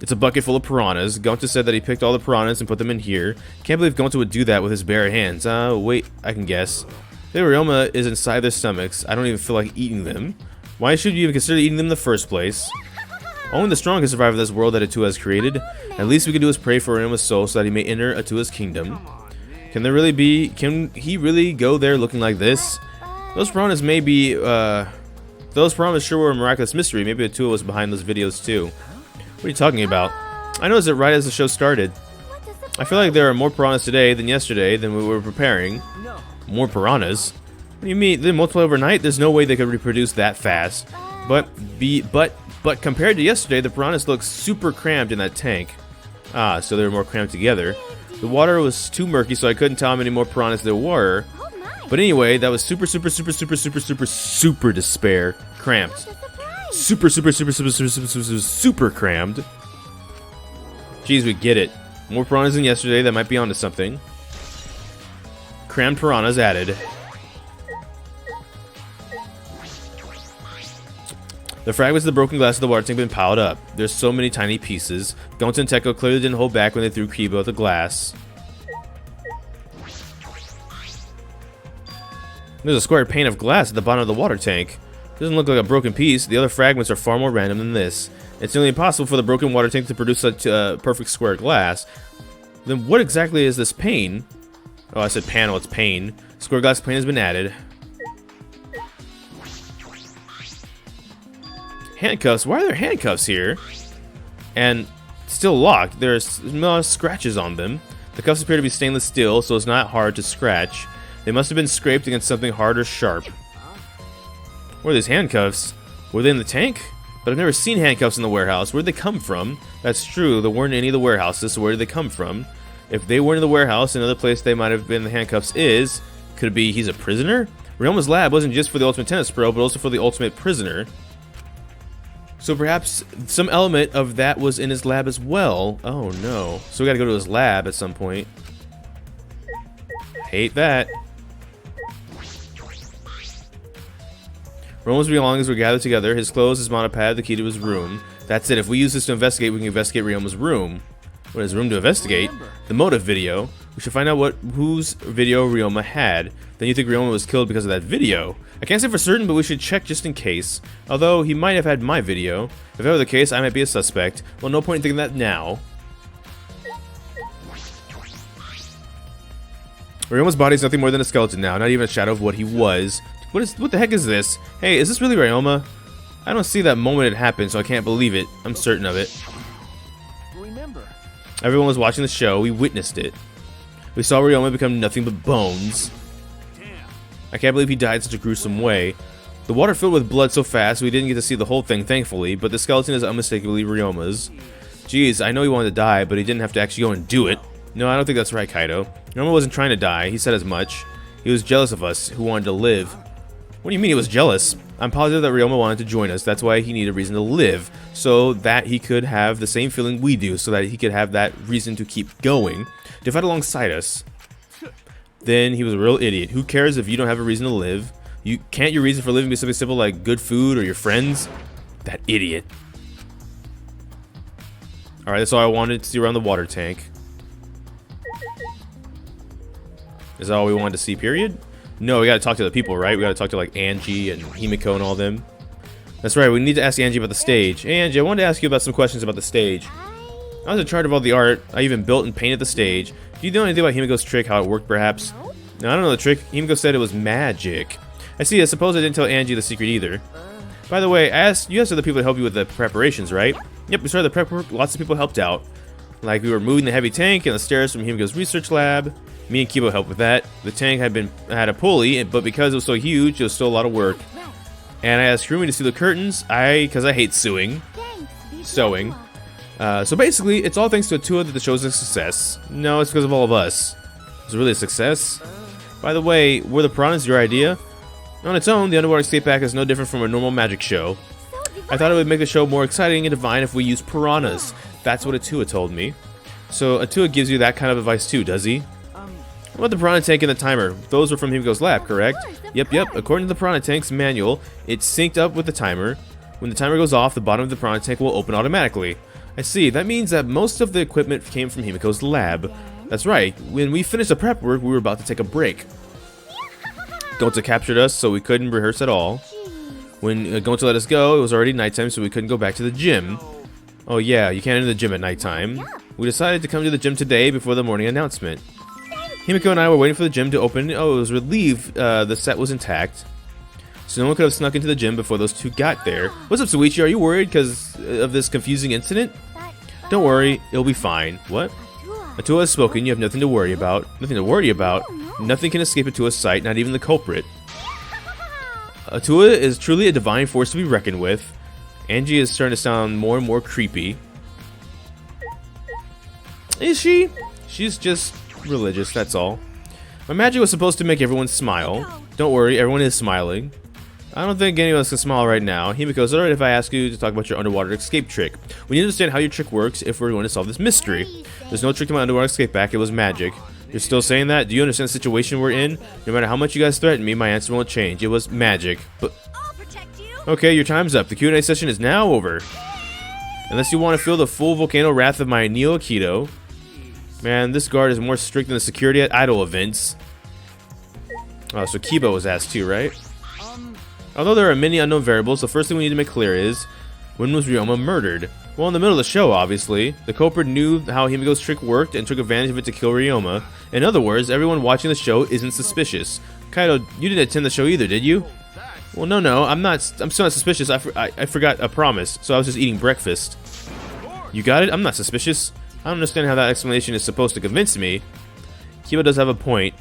It's a bucket full of piranhas. Gonta said that he picked all the piranhas and put them in here. Can't believe Gonta would do that with his bare hands. Wait, I can guess. The Ryoma is inside their stomachs. I don't even feel like eating them. Why should you even consider eating them in the first place? Only the strong can survive in this world that Atua has created. At least we can do is pray for Ryoma's soul so that he may enter Atua's kingdom. Can he really go there looking like this? Those piranhas may be, those piranhas sure were a miraculous mystery. Maybe Atua was behind those videos too. What are you talking about? I noticed it right as the show started. I feel like there are more piranhas today than yesterday than we were preparing. More piranhas? What do you mean? They multiply overnight? There's no way they could reproduce that fast. But compared to yesterday, the piranhas look super crammed in that tank. Ah, so they were more crammed together. The water was too murky, so I couldn't tell how many more piranhas there were. But anyway, that was super despair. Cramped. Super crammed. Jeez, we get it. More piranhas than yesterday, that might be onto something. Crammed piranhas added. The fragments of the broken glass of the water tank have been piled up. There's so many tiny pieces. Gonta and Teko clearly didn't hold back when they threw Kibo at the glass. There's a square pane of glass at the bottom of the water tank. It doesn't look like a broken piece. The other fragments are far more random than this. It's nearly impossible for the broken water tank to produce such perfect square glass. Then what exactly is this pane? Oh, I said panel, it's pane. Square glass pane has been added. Handcuffs? Why are there handcuffs here? And still locked. There's no scratches on them. The cuffs appear to be stainless steel, so it's not hard to scratch. They must have been scraped against something hard or sharp. What are these handcuffs? Were they in the tank? But I've never seen handcuffs in the warehouse. Where'd they come from? That's true, there weren't any of the warehouses, so where did they come from? If they weren't in the warehouse, another place they might have been the handcuffs is... Could it be he's a prisoner? Ryoma's lab wasn't just for the Ultimate Tennis Pro, but also for the Ultimate Prisoner. So perhaps some element of that was in his lab as well. Oh no. So we gotta go to his lab at some point. Hate that. Ryoma's belongings were gathered together. His clothes, his monopad, the key to his room. That's it. If we use this to investigate, we can investigate Ryoma's room. What is room to investigate? The motive video. We should find out whose video Ryoma had. Then you think Ryoma was killed because of that video. I can't say for certain, but we should check just in case. Although, he might have had my video. If that were the case, I might be a suspect. Well, no point in thinking that now. Ryoma's body is nothing more than a skeleton now, not even a shadow of what he was. What the heck is this? Hey, is this really Ryoma? I don't see that moment it happened, so I can't believe it. I'm certain of it. Remember. Everyone was watching the show. We witnessed it. We saw Ryoma become nothing but bones. I can't believe he died such a gruesome way. The water filled with blood so fast we didn't get to see the whole thing, thankfully, but the skeleton is unmistakably Ryoma's. Jeez, I know he wanted to die, but he didn't have to actually go and do it. No, I don't think that's right, Kaido. Ryoma wasn't trying to die. He said as much. He was jealous of us, who wanted to live. What do you mean he was jealous? I'm positive that Ryoma wanted to join us. That's why he needed a reason to live. So that he could have the same feeling we do. So that he could have that reason to keep going. To fight alongside us. Then he was a real idiot. Who cares if you don't have a reason to live? Can't your reason for living be something simple like good food or your friends? That idiot. Alright, that's all I wanted to see around the water tank. Is that all we wanted to see, period? No, we gotta talk to the people, right? We gotta talk to like Angie and Himiko and all them. That's right, we need to ask Angie about the stage. Hey Angie, I wanted to ask you about some questions about the stage. I was in charge of all the art. I even built and painted the stage. Do you know anything about Himiko's trick, how it worked perhaps? No, I don't know the trick. Himiko said it was magic. I see, I suppose I didn't tell Angie the secret either. By the way, you asked other people to help you with the preparations, right? Yep, we started the prep work. Lots of people helped out. Like we were moving the heavy tank and the stairs from Himiko's research lab. Me and Kibo helped with that. The tank had a pulley, but because it was so huge, it was still a lot of work. And I asked Rumi to sew the curtains. Because I hate sewing. So basically, it's all thanks to Atua that the show's a success. No, it's because of all of us. It's really a success. By the way, were the piranhas your idea? On its own, the underwater escape pack is no different from a normal magic show. I thought it would make the show more exciting and divine if we used piranhas. That's what Atua told me. So Atua gives you that kind of advice too, does he? What about the piranha tank and the timer? Those were from Himiko's lab, correct? Yep. According to the piranha tank's manual, it's synced up with the timer. When the timer goes off, the bottom of the piranha tank will open automatically. I see. That means that most of the equipment came from Himiko's lab. That's right. When we finished the prep work, we were about to take a break. Gonta captured us, so we couldn't rehearse at all. When Gonta let us go, it was already nighttime, so we couldn't go back to the gym. Oh yeah, you can't enter the gym at nighttime. We decided to come to the gym today before the morning announcement. Himiko and I were waiting for the gym to open. Oh, it was relieved the set was intact. So no one could have snuck into the gym before those two got there. What's up, Suichi? Are you worried because of this confusing incident? Don't worry, it'll be fine. What? Atua has spoken. You have nothing to worry about. Nothing to worry about? Nothing can escape Atua's sight, not even the culprit. Atua is truly a divine force to be reckoned with. Angie is starting to sound more and more creepy. Is she? She's just religious, that's all. My magic was supposed to make everyone smile. Don't worry, everyone is smiling. I don't think any of us can smile right now. Himiko, is it alright if I ask you to talk about your underwater escape trick? We need to understand how your trick works if we're going to solve this mystery. There's no trick to my underwater escape back, it was magic. You're still saying that? Do you understand the situation we're in? No matter how much you guys threaten me, my answer won't change. It was magic. But I'll protect you. okay, your time's up. The Q&A session is now over. Unless you want to feel the full volcano wrath of my Neo Aikido. Man, this guard is more strict than the security at idol events. Oh, so Kiba was asked too, right? Although there are many unknown variables, the first thing we need to make clear is, when was Ryoma murdered? Well, in the middle of the show, obviously. The culprit knew how Himiko's trick worked and took advantage of it to kill Ryoma. In other words, everyone watching the show isn't suspicious. Kaido, you didn't attend the show either, did you? Well, no, I'm still not suspicious. I forgot a promise, so I was just eating breakfast. You got it? I'm not suspicious. I don't understand how that explanation is supposed to convince me. Kiba does have a point.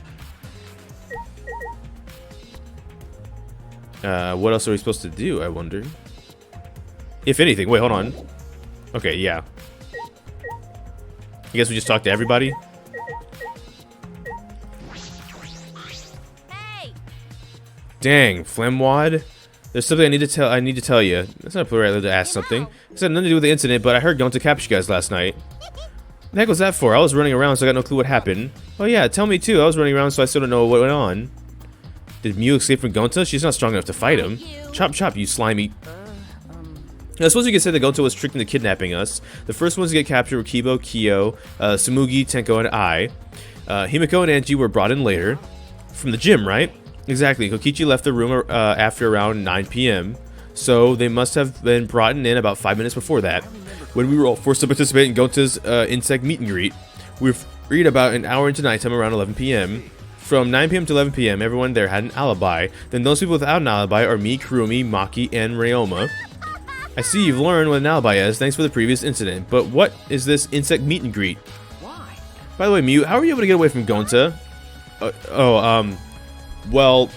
What else are we supposed to do, I wonder? If anything. Wait, hold on. Okay, yeah. I guess we just talk to everybody? Hey. Dang, Flemwad. There's something I need to tell you. That's not appropriate to ask something. This had nothing to do with the incident, but I heard Gonta captured you guys last night. What the heck was that for? I was running around, so I got no clue what happened. Oh yeah, tell me too. I was running around, so I still don't know what went on. Did Mew escape from Gonta? She's not strong enough to fight him. Chop chop, you slimy. I suppose you could say that Gonta was tricked into kidnapping us. The first ones to get captured were Kibo, Kyo, Tsumugi, Tenko, and I. Himiko and Angie were brought in later. From the gym, right? Exactly. Kokichi left the room after around 9 p.m. So they must have been brought in about 5 minutes before that. When we were all forced to participate in Gonta's insect meet and greet. We were freed about an hour into nighttime around 11 p.m. From 9 p.m. to 11 p.m., everyone there had an alibi. Then those people without an alibi are me, Kurumi, Maki, and Ryoma. I see you've learned what an alibi is, thanks for the previous incident. But what is this insect meet and greet? Why? By the way, Mew, how were you able to get away from Gonta? Well,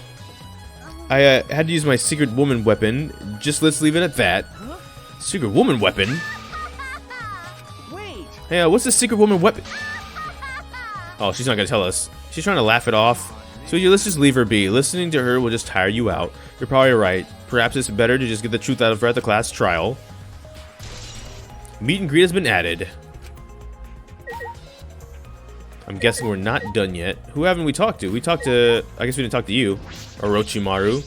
I had to use my secret woman weapon. Just let's leave it at that. Huh? Secret woman weapon? Wait. Hey, what's the secret woman weapon? Oh, she's not gonna tell us. She's trying to laugh it off. So let's just leave her be. Listening to her will just tire you out. You're probably right. Perhaps it's better to just get the truth out of her at the class trial. Meet and greet has been added. I'm guessing we're not done yet. Who haven't we talked to? We talked to... I guess we didn't talk to you. Orochimaru.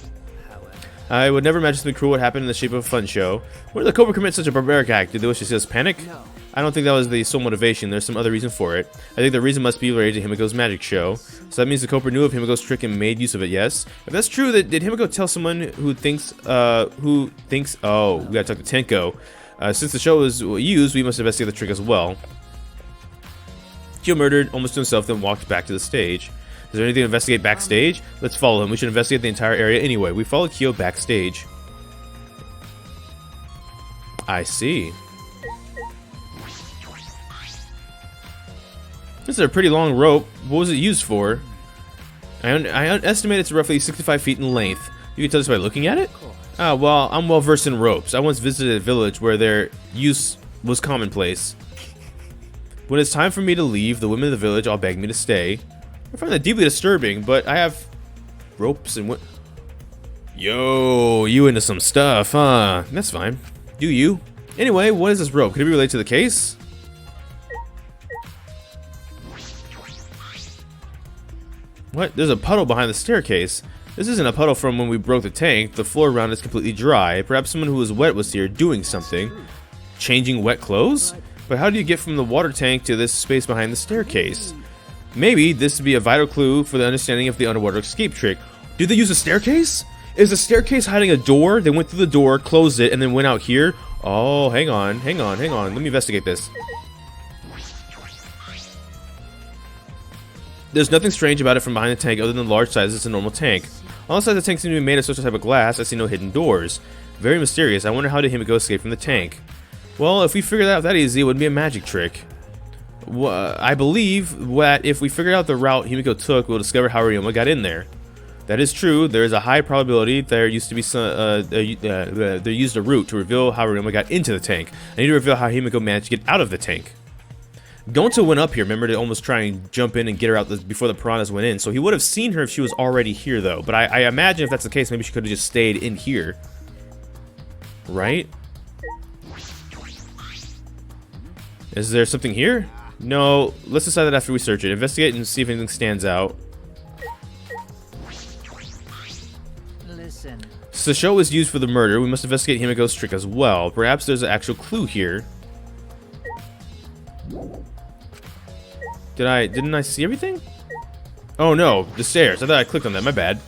I would never imagine something cruel would happen in the shape of a fun show. Where did the Cobra commit such a barbaric act? Did they wish to see us panic? No. I don't think that was the sole motivation. There's some other reason for it. I think the reason must be related to Himiko's magic show. So that means the Cobra knew of Himiko's trick and made use of it, yes? If that's true, did Himiko tell someone who thinks... oh, we gotta talk to Tenko. Since the show was used, we must investigate the trick as well. Kyo murdered almost to himself, then walked back to the stage. Is there anything to investigate backstage? Let's follow him. We should investigate the entire area anyway. We followed Kyo backstage. I see. This is a pretty long rope. What was it used for? I estimate it's roughly 65 feet in length. You can tell this by looking at it? Ah, well, I'm well versed in ropes. I once visited a village where their use was commonplace. When it's time for me to leave, the women of the village all beg me to stay. I find that deeply disturbing, but I have ropes and what? Yo, you into some stuff, huh? That's fine. Do you? Anyway, what is this rope? Could it be related to the case? What? There's a puddle behind the staircase. This isn't a puddle from when we broke the tank. The floor around is completely dry. Perhaps someone who was wet was here doing something. Changing wet clothes? But how do you get from the water tank to this space behind the staircase? Maybe this would be a vital clue for the understanding of the underwater escape trick. Did they use a staircase? Is the staircase hiding a door? They went through the door, closed it, and then went out here? Oh, hang on. Let me investigate this. There's nothing strange about it from behind the tank other than the large size. It's a normal tank. On the side of the tank seem to be made of such a type of glass. I see no hidden doors. Very mysterious. I wonder how did Himiko escape from the tank? Well, if we figured that out that easy, it wouldn't be a magic trick. I believe that if we figured out the route Himiko took, we'll discover how Ryoma got in there. That is true. There is a high probability there used to be they used a route to reveal how Ryoma got into the tank. I need to reveal how Himiko managed to get out of the tank. Gonta went up here, remember, to almost try and jump in and get her out before the piranhas went in. So he would have seen her if she was already here, though. But I imagine if that's the case, maybe she could have just stayed in here. Right? Is there something here? No. Let's decide that after we search it. Investigate and see if anything stands out. Listen. So the show was used for the murder. We must investigate Himiko's trick as well. Perhaps there's an actual clue here. Didn't I see everything? Oh no, the stairs. I thought I clicked on that, my bad.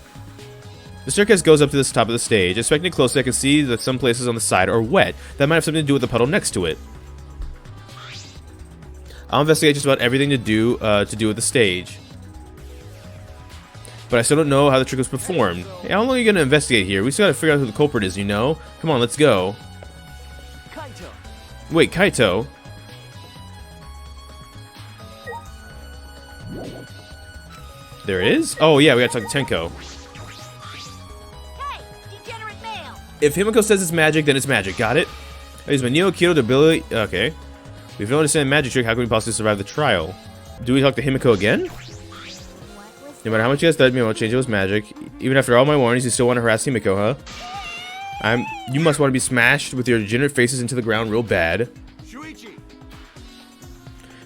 The staircase goes up to the top of the stage. Inspecting it closely, I can see that some places on the side are wet. That might have something to do with the puddle next to it. I'll investigate just about everything to do with the stage. But I still don't know how the trick was performed. Hey, how long are you gonna investigate here? We still gotta figure out who the culprit is, you know? Come on, let's go. Kaito. Wait, Kaito? There it is? Oh yeah, we gotta talk to Tenko. Hey, degenerate male! If Himiko says it's magic, then it's magic. Got it? I use my Neo Kyoto ability. Okay. If you don't understand magic trick, how can we possibly survive the trial? Do we talk to Himiko again? No matter how much you guys threatened me, I won't change it was magic. Even after all my warnings, you still want to harass Himiko, huh? You must want to be smashed with your degenerate faces into the ground real bad. Shuichi.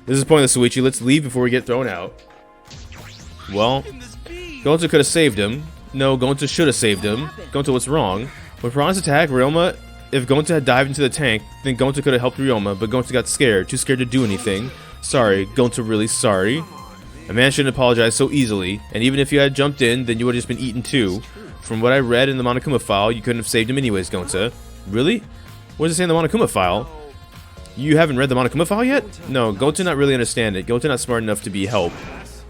This is pointless, Suichi. Let's leave before we get thrown out. Well, Gonta could have saved him. No, Gonta should have saved him. Gonta, what's wrong? When piranhas attack Ryoma, if Gonta had dived into the tank, then Gonta could have helped Ryoma, but Gonta got scared, too scared to do anything. Sorry, Gonta, really sorry. A man shouldn't apologize so easily, and even if you had jumped in, then you would have just been eaten too. From what I read in the Monokuma file, you couldn't have saved him anyways, Gonta. Really? What does it say in the Monokuma file? You haven't read the Monokuma file yet? No, Gonta not really understand it. Gonta not smart enough to be helped.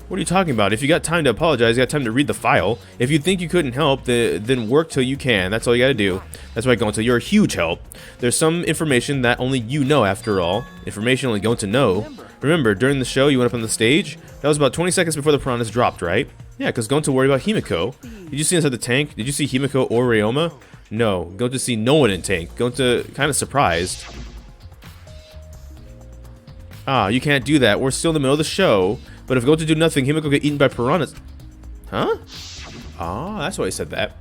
What are you talking about? If you got time to apologize, you got time to read the file. If you think you couldn't help, then work till you can. That's all you gotta do. That's why Gonta, you're a huge help. There's some information that only you know after all. Information only Gonta know. Remember, during the show, you went up on the stage? That was about 20 seconds before the piranhas dropped, right? Yeah, because Gonta worried about Himiko. Did you see inside the tank? Did you see Himiko or Ryoma? No, Gonta see no one in tank. Gonta kinda surprised. Ah, you can't do that. We're still in the middle of the show. But if Gonta do nothing, Himiko get eaten by piranhas. Huh? Ah, that's why he said that.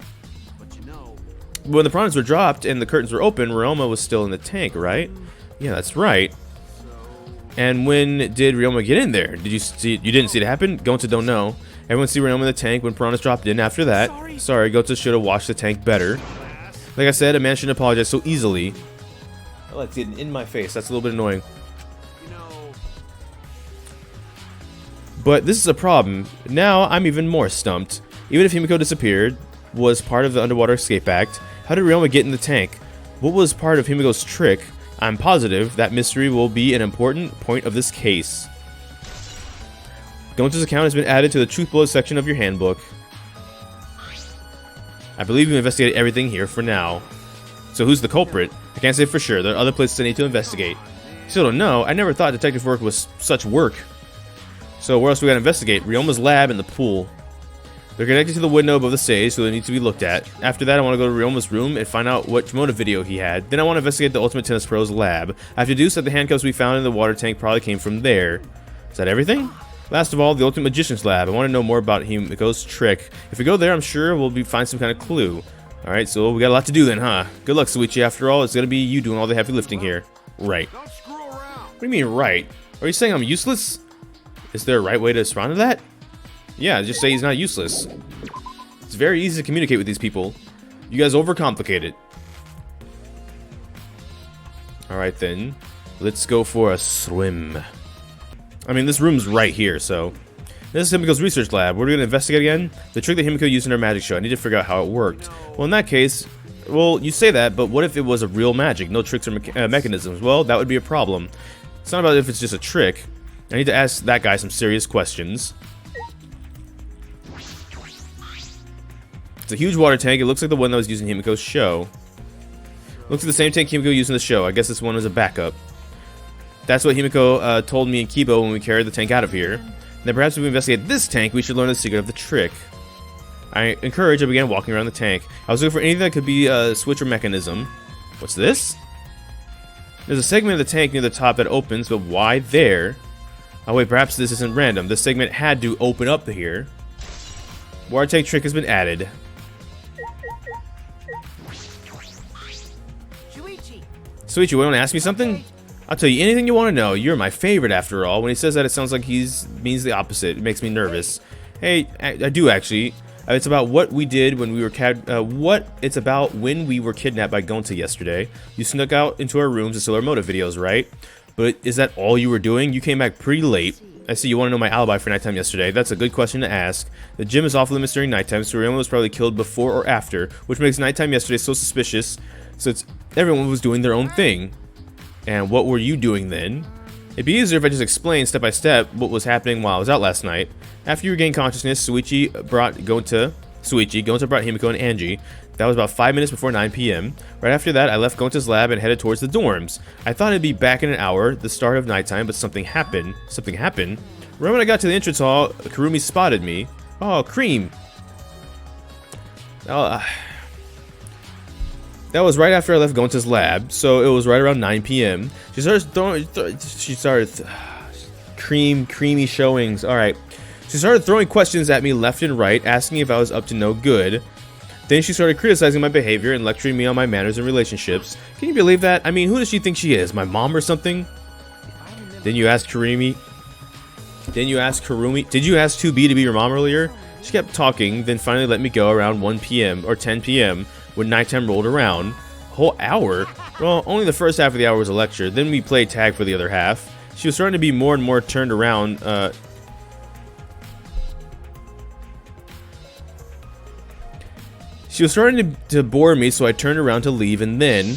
But you know, When the piranhas were dropped and the curtains were open, Ryoma was still in the tank, right? Yeah, that's right. And when did Ryoma get in there? Did you see? You didn't see it happen? Gonta don't know. Everyone see Ryoma in the tank when piranhas dropped in after that. Sorry, Gonta should have washed the tank better. Like I said, a man shouldn't apologize so easily. Oh, it's getting in my face. That's a little bit annoying. you know, But this is a problem. Now I'm even more stumped. Even if Himiko disappeared, was part of the Underwater Escape Act, how did Ryoma get in the tank? What was part of Himiko's trick? I'm positive that mystery will be an important point of this case. Gonta's account has been added to the Truth Bullet section of your handbook. I believe we've investigated everything here for now. So who's the culprit? I can't say for sure. There are other places I need to investigate. Still don't know. I never thought detective work was such work. So where else we gotta investigate? Ryoma's lab and the pool. They're connected to the window above the stage, so they need to be looked at. After that, I want to go to Ryoma's room and find out what Moto video he had. Then I want to investigate the Ultimate Tennis Pro's lab. I have to deduce that the handcuffs we found in the water tank probably came from there. Is that everything? Last of all, the Ultimate Magician's lab. I want to know more about Himiko's trick. If we go there, I'm sure we'll find some kind of clue. Alright, so we got a lot to do then, huh? Good luck, Suichi. After all, it's gonna be you doing all the heavy lifting here. Right. Don't screw around. What do you mean, right? Are you saying I'm useless? Is there a right way to respond to that? Yeah, just say he's not useless. It's very easy to communicate with these people. You guys overcomplicate it. Alright then. Let's go for a swim. I mean, this room's right here, so... This is Himiko's research lab. We're gonna investigate again? The trick that Himiko used in her magic show. I need to figure out how it worked. Well, in that case... Well, you say that, but what if it was a real magic? No tricks or mechanisms? Well, that would be a problem. It's not about if it's just a trick. I need to ask that guy some serious questions. It's a huge water tank. It looks like the one that was used in Himiko's show. Looks like the same tank Himiko used in the show. I guess this one is a backup. That's what Himiko told me and Kibo when we carried the tank out of here. Then perhaps if we investigate this tank, we should learn the secret of the trick. I began walking around the tank. I was looking for anything that could be a switch or mechanism. What's this? There's a segment of the tank near the top that opens, but why there? Oh wait, perhaps this isn't random. This segment had to open up here. Water tank trick has been added. Suichi, you want to ask me something? I'll tell you anything you want to know. You're my favorite after all. When he says that, it sounds like means the opposite. It makes me nervous. Hey, I do actually. It's about what we did when we were it's about when we were kidnapped by Gonta yesterday. You snuck out into our rooms to steal our motive videos, right? But is that all you were doing? You came back pretty late. I see you want to know my alibi for nighttime yesterday. That's a good question to ask. The gym is off limits during nighttime, so everyone was probably killed before or after, which makes nighttime yesterday so suspicious. So everyone was doing their own thing. And what were you doing then? It'd be easier if I just explained step by step what was happening while I was out last night. After you regained consciousness, Gonta brought Himiko and Angie. That was about 5 minutes before 9 p.m. Right after that, I left Gonta's lab and headed towards the dorms. I thought I'd be back in an hour, the start of nighttime, but something happened. Something happened? Right when I got to the entrance hall, Kurumi spotted me. Oh, Cream. That was right after I left Gonta's lab, so it was right around 9 p.m. She started creamy showings. All right. She started throwing questions at me left and right, asking if I was up to no good. Then she started criticizing my behavior and lecturing me on my manners and relationships. Can you believe that? I mean, who does she think she is? My mom or something? Then you asked Kurumi. Did you ask 2B to be your mom earlier? She kept talking, then finally let me go around 1 p.m. or 10 p.m. when nighttime rolled around. A whole hour? Well, only the first half of the hour was a lecture. Then we played tag for the other half. She was starting to be more and more turned around. She was starting to bore me, so I turned around to leave, and then...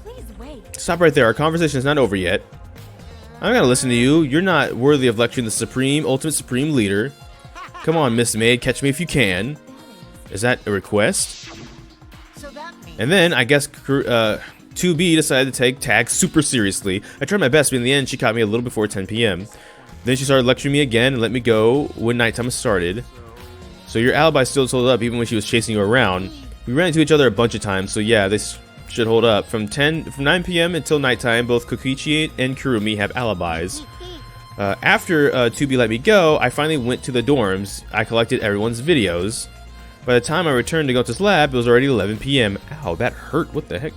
Please wait. Stop right there. Our conversation is not over yet. I'm gonna listen to you. You're not worthy of lecturing the ultimate supreme leader. Come on, Miss Maid, catch me if you can. Is that a request? And then, I guess, 2B decided to take tag super seriously. I tried my best, but in the end, she caught me a little before 10 p.m. Then she started lecturing me again and let me go when nighttime started. So your alibi still held up even when she was chasing you around. We ran into each other a bunch of times, so yeah, this should hold up. From 9 p.m. until nighttime, both Kokichi and Kurumi have alibis. After 2B let me go, I finally went to the dorms. I collected everyone's videos. By the time I returned to Gonta's lab, it was already 11 p.m. Ow, that hurt. What the heck?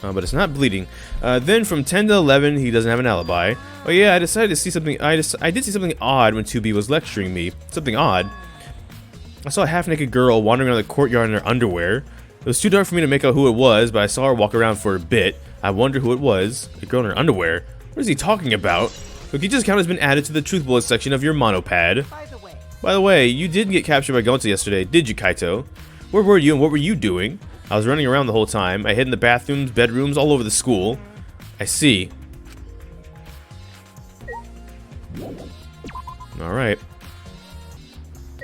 But it's not bleeding. Then from 10 to 11, he doesn't have an alibi. Oh yeah, I decided to see something. I did see something odd when 2B was lecturing me. Something odd. I saw a half-naked girl wandering around the courtyard in her underwear. It was too dark for me to make out who it was, but I saw her walk around for a bit. I wonder who it was. A girl in her underwear. What is he talking about? Kokichi's account has been added to the truth bullet section of your monopad. By the way, you didn't get captured by Gonta yesterday, did you, Kaito? Where were you and what were you doing? I was running around the whole time. I hid in the bathrooms, bedrooms, all over the school. I see. Alright.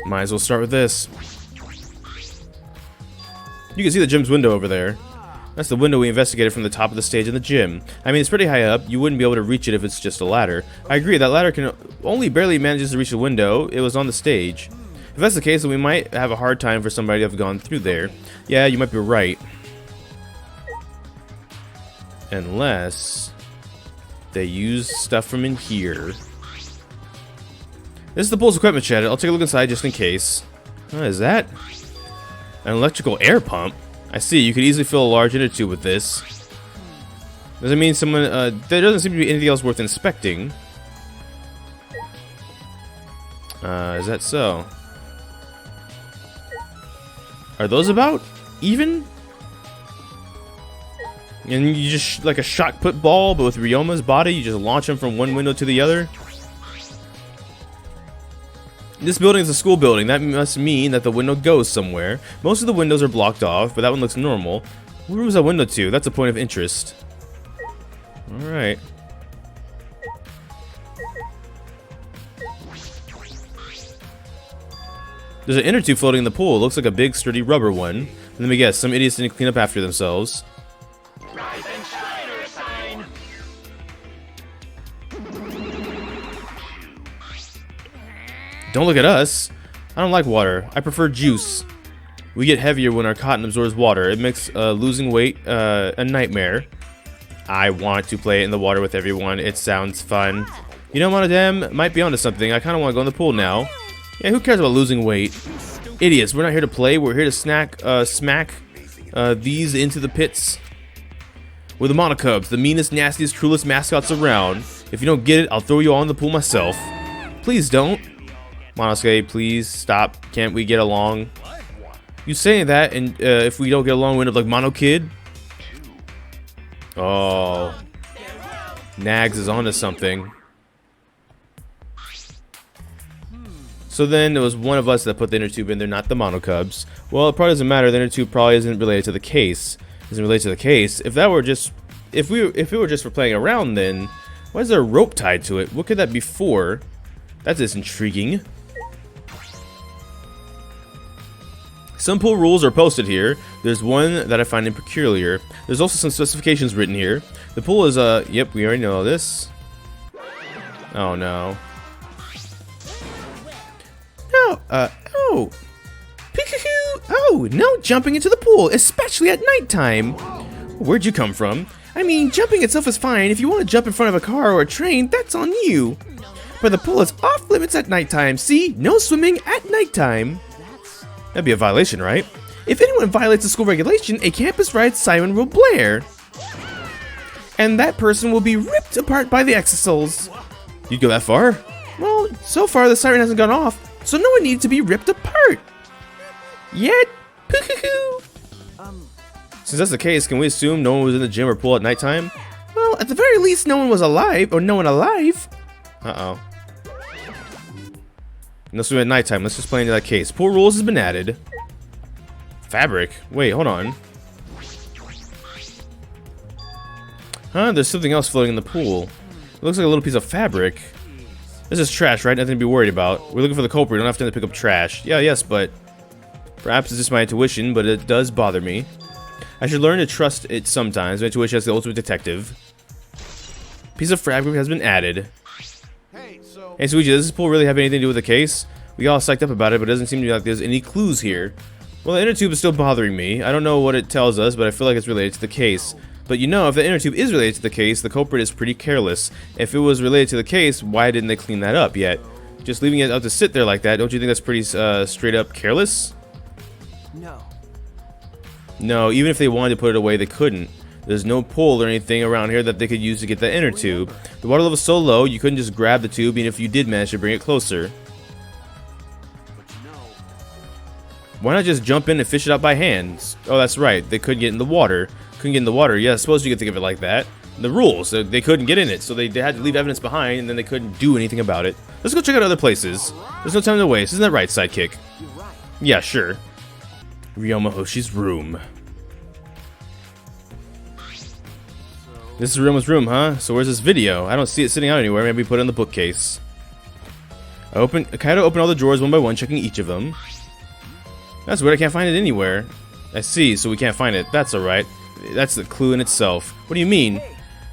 Might as well start with this. You can see the gym's window over there. That's the window we investigated from the top of the stage in the gym. I mean, it's pretty high up. You wouldn't be able to reach it if it's just a ladder. I agree, that ladder can only barely manages to reach the window. It was on the stage. If that's the case, then we might have a hard time for somebody to have gone through there. Yeah, you might be right. Unless they use stuff from in here. This is the Pulse equipment shed. I'll take a look inside just in case. What is that? An electrical air pump? I see, you could easily fill a large inner tube with this. Does it mean someone, there doesn't seem to be anything else worth inspecting. Is that so? Are those about even? And you just, like a shot put ball, but with Ryoma's body, you just launch him from one window to the other? This building is a school building. That must mean that the window goes somewhere. Most of the windows are blocked off, but that one looks normal. Where was that window to? That's a point of interest. Alright. There's an inner tube floating in the pool. It looks like a big, sturdy rubber one. Let me guess, some idiots didn't clean up after themselves. Rise and shine, sign. Don't look at us. I don't like water. I prefer juice. We get heavier when our cotton absorbs water. It makes losing weight a nightmare. I want to play in the water with everyone. It sounds fun. You know, Monodam might be onto something. I kind of want to go in the pool now. Yeah, who cares about losing weight? Idiots, we're not here to play. We're here to smack these into the pits. We're the Monocubs, the meanest, nastiest, cruelest mascots around. If you don't get it, I'll throw you all in the pool myself. Please don't. Monosuke, please stop. Can't we get along? You saying that, and if we don't get along, we end up like Mono Kid? Oh. Nags is onto something. So then there was one of us that put the inner tube in there, not the Monocubs. Well, it probably doesn't matter. The inner tube probably isn't related to the case. Isn't related to the case. If that were just, if it were just for playing around, then why is there a rope tied to it? What could that be for? That is intriguing. Some pool rules are posted here. There's one that I find peculiar. There's also some specifications written here. The pool is yep, we already know this. Oh no. No, oh. Peekahoo! Oh, no jumping into the pool, especially at nighttime. Where'd you come from? I mean, jumping itself is fine. If you want to jump in front of a car or a train, that's on you. But the pool is off limits at nighttime. See? No swimming at nighttime. That'd be a violation, right? If anyone violates a school regulation, a campus-wide siren will blare. And that person will be ripped apart by the exisals. You'd go that far? Well, so far the siren hasn't gone off, so no one needs to be ripped apart. Yet. Since that's the case, can we assume no one was in the gym or pool at nighttime? Well, at the very least, no one was alive, or no one alive. Uh-oh. No swimming at nighttime. Let's just play into that case. Pool rules has been added. Fabric? Wait, hold on. Huh? There's something else floating in the pool. It looks like a little piece of fabric. This is trash, right? Nothing to be worried about. We're looking for the culprit. We don't have time to pick up trash. Yeah, yes, but perhaps it's just my intuition, but it does bother me. I should learn to trust it sometimes. My intuition is the ultimate detective. Piece of fabric has been added. Hey, Suichi, does this pool really have anything to do with the case? We got all psyched up about it, but it doesn't seem to be like there's any clues here. Well, the inner tube is still bothering me. I don't know what it tells us, but I feel like it's related to the case. But you know, if the inner tube is related to the case, the culprit is pretty careless. If it was related to the case, why didn't they clean that up yet? Just leaving it out to sit there like that, don't you think that's pretty straight up careless? No. No, even if they wanted to put it away, they couldn't. There's no pole or anything around here that they could use to get the inner tube. The water level is so low, you couldn't just grab the tube, even if you did manage to bring it closer. Why not just jump in and fish it out by hand? Oh, that's right. They couldn't get in the water. Couldn't get in the water. Yeah, I suppose you could think of it like that. The rules. They couldn't get in it, so they had to leave evidence behind, and then they couldn't do anything about it. Let's go check out other places. There's no time to waste. Isn't that right, sidekick? You're right. Yeah, sure. Ryoma Hoshi's room. This is Ryoma's room, huh? So where's this video? I don't see it sitting out anywhere. Maybe put it in the bookcase. Kaido opened all the drawers one by one, checking each of them. That's weird. I can't find it anywhere. I see, so we can't find it. That's alright. That's the clue in itself. What do you mean?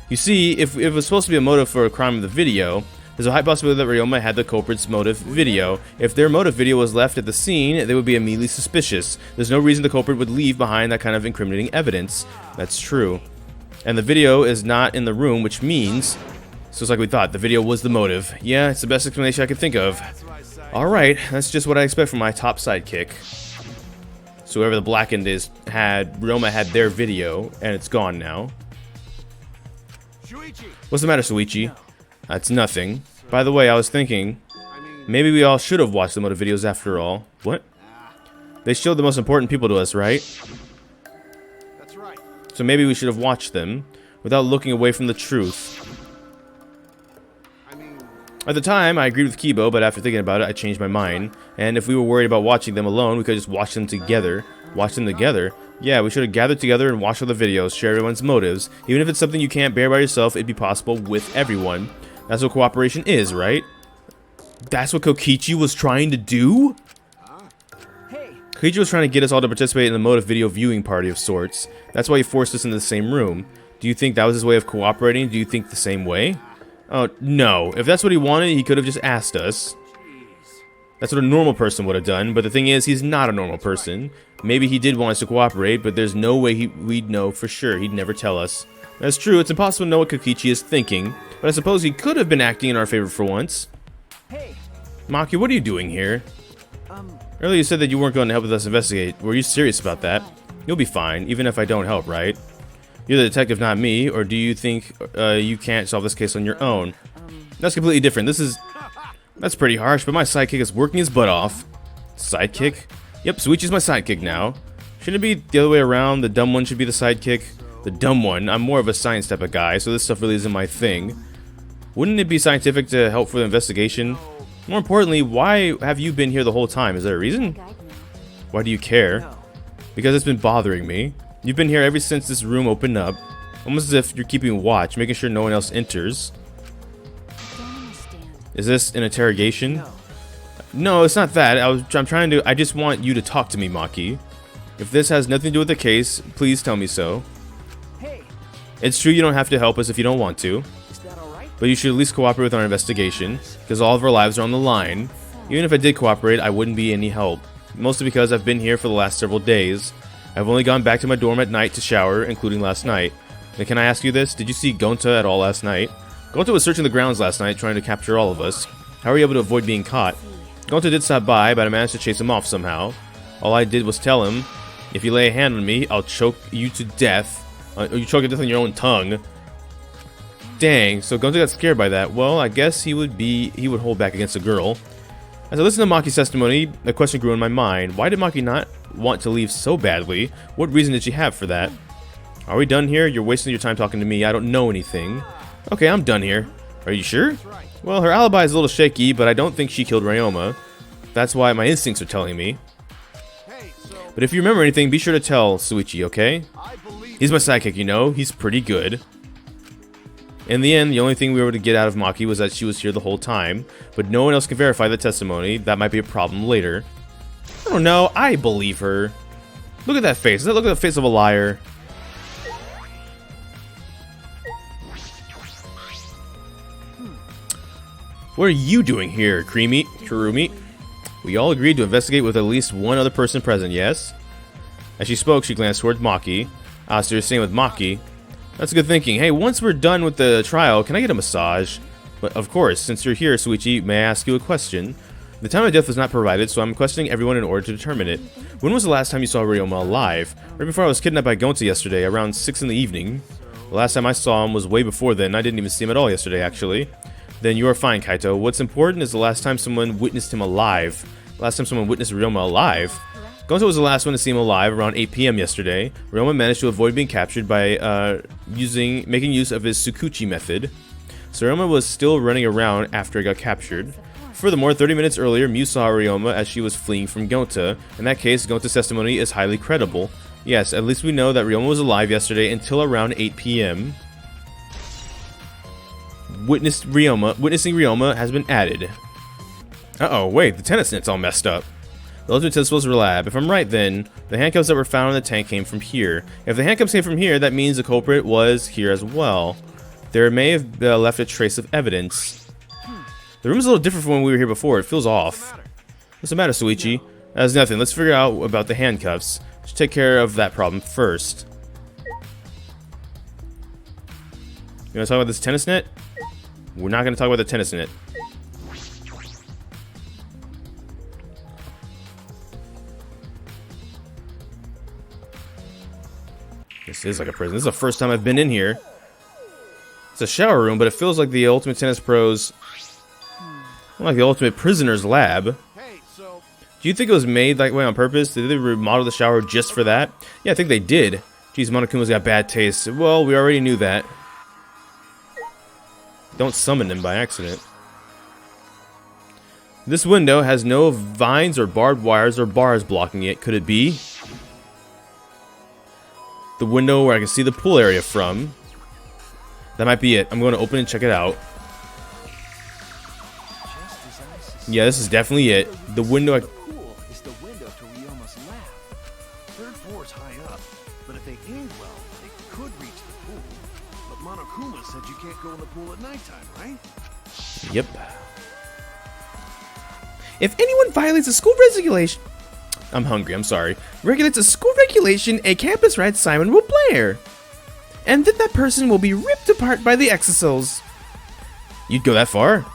You see, if it was supposed to be a motive for a crime of the video, there's a high possibility that Ryoma had the culprit's motive video. If their motive video was left at the scene, they would be immediately suspicious. There's no reason the culprit would leave behind that kind of incriminating evidence. That's true. And the video is not in the room, which means... So it's like we thought, the video was the motive. Yeah, it's the best explanation I could think of. Alright, that's just what I expect from my top sidekick. So whoever the blackened is Ryoma had their video, and it's gone now. Shuichi, What's the matter, Suichi? That's nothing. By the way, I was thinking, maybe we all should have watched the motive videos after all. What? They showed the most important people to us, right? that's right. So maybe we should have watched them without looking away from the truth. I mean, At the time, I agreed with Kibo, but after thinking about it, I changed my mind. And if we were worried about watching them alone, we could just watch them together. Watch them together? Yeah, we should have gathered together and watched all the videos, share everyone's motives. Even if it's something you can't bear by yourself, it'd be possible with everyone. That's what cooperation is, right? That's what Kokichi was trying to do? Hey, Kokichi was trying to get us all to participate in the motive video viewing party of sorts. That's why he forced us into the same room. Do you think that was his way of cooperating? Do you think the same way? Oh, no. If that's what he wanted, he could have just asked us. That's what a normal person would have done, but the thing is, he's not a normal person. Maybe he did want us to cooperate, but there's no way we'd know for sure. He'd never tell us. That's true, it's impossible to know what Kokichi is thinking, but I suppose he could have been acting in our favor for once. hey, Maki, what are you doing here? Earlier you said that you weren't going to help with us investigate. Were you serious about that? You'll be fine, even if I don't help, right? You're the detective, not me, or do you think you can't solve this case on your own? That's completely different. That's pretty harsh, but my sidekick is working his butt off. Sidekick? Yep, Suichi's my sidekick now. Shouldn't it be the other way around? The dumb one should be the sidekick? The dumb one? I'm more of a science type of guy, so this stuff really isn't my thing. Wouldn't it be scientific to help for the investigation? More importantly, why have you been here the whole time? Is there a reason? Why do you care? no. Because it's been bothering me. You've been here ever since this room opened up. Almost as if you're keeping watch, making sure no one else enters. Don't understand. Is this an interrogation? No. No, it's not that. I'm trying to. I just want you to talk to me, Maki. If this has nothing to do with the case, please tell me so. Hey, It's true you don't have to help us if you don't want to, is that alright? but you should at least cooperate with our investigation, because all of our lives are on the line. Even if I did cooperate, I wouldn't be any help. Mostly because I've been here for the last several days. I've only gone back to my dorm at night to shower, including last night. And can I ask you this? Did you see Gonta at all last night? Gonta was searching the grounds last night, trying to capture all of us. How were you able to avoid being caught? Gonta did stop by, but I managed to chase him off somehow. All I did was tell him, if you lay a hand on me, I'll choke you to death. You choke to death on your own tongue. Dang, so Gonta got scared by that. Well, I guess he would hold back against a girl. As I listened to Maki's testimony, a question grew in my mind. Why did Maki not want to leave so badly? What reason did she have for that? Are we done here? You're wasting your time talking to me. I don't know anything. Okay, I'm done here. Are you sure? Well, her alibi is a little shaky, but I don't think she killed Ryoma. That's why my instincts are telling me. hey, so But if you remember anything, be sure to tell Suichi, okay? I believe He's my sidekick, you know? He's pretty good. In the end, the only thing we were able to get out of Maki was that she was here the whole time, but no one else can verify the testimony. That might be a problem later. I don't know, I believe her. Look at that face. Look at the face of a liar. What are you doing here, Kurumi? We all agreed to investigate with at least one other person present, yes? As she spoke, she glanced toward Maki. So you're saying with Maki. That's good thinking. Hey, once we're done with the trial, can I get a massage? But of course, since you're here, Suichi, may I ask you a question? The time of death was not provided, so I'm questioning everyone in order to determine it. When was the last time you saw Ryoma alive? Right before I was kidnapped by Gonta yesterday, around 6 in the evening. The last time I saw him was way before then. I didn't even see him at all yesterday, actually. Then you are fine, Kaito. What's important is the last time someone witnessed him alive. Last time someone witnessed Ryoma alive. Gonta was the last one to see him alive around 8 PM yesterday. Ryoma managed to avoid being captured by making use of his Tsukuchi method. So Ryoma was still running around after he got captured. Furthermore, 30 minutes earlier, Mew saw Ryoma as she was fleeing from Gonta. In that case, Gonta's testimony is highly credible. Yes, at least we know that Ryoma was alive yesterday until around 8 PM. Witnessing Ryoma has been added. Uh-oh, wait, the tennis net's all messed up. The ultimate test was lab. If I'm right, then the handcuffs that were found in the tank came from here. If the handcuffs came from here, that means the culprit was here as well. There may have left a trace of evidence. The room's a little different from when we were here before. It feels off. What's the matter, Suichi? That's nothing. Let's figure out about the handcuffs. Let's take care of that problem first. You want to talk about this tennis net? We're not going to talk about the tennis net. This is like a prison. This is the first time I've been in here. It's a shower room, but it feels like the Ultimate Tennis Pros, like the Ultimate Prisoner's Lab. Hey, so Do you think it was made that way on purpose? Did they remodel the shower just for that? Yeah, I think they did. Geez, Monokuma's got bad taste. Well, we already knew that. Don't summon him by accident. This window has no vines or barbed wires or bars blocking it. Could it be the window where I can see the pool area from? That might be it. I'm going to open and check it out. Yeah, this is definitely it. The window. pool is the window to Ryoma's lab. Third floor's high up, but if they aimed well, they could reach the pool. But Monokuma said you can't go in the pool at nighttime, right? Yep. If anyone violates a school regulation, I'm hungry, I'm sorry. Regulates a school regulation, a campus rat siren will blare. And then that person will be ripped apart by the exosols. You'd go that far?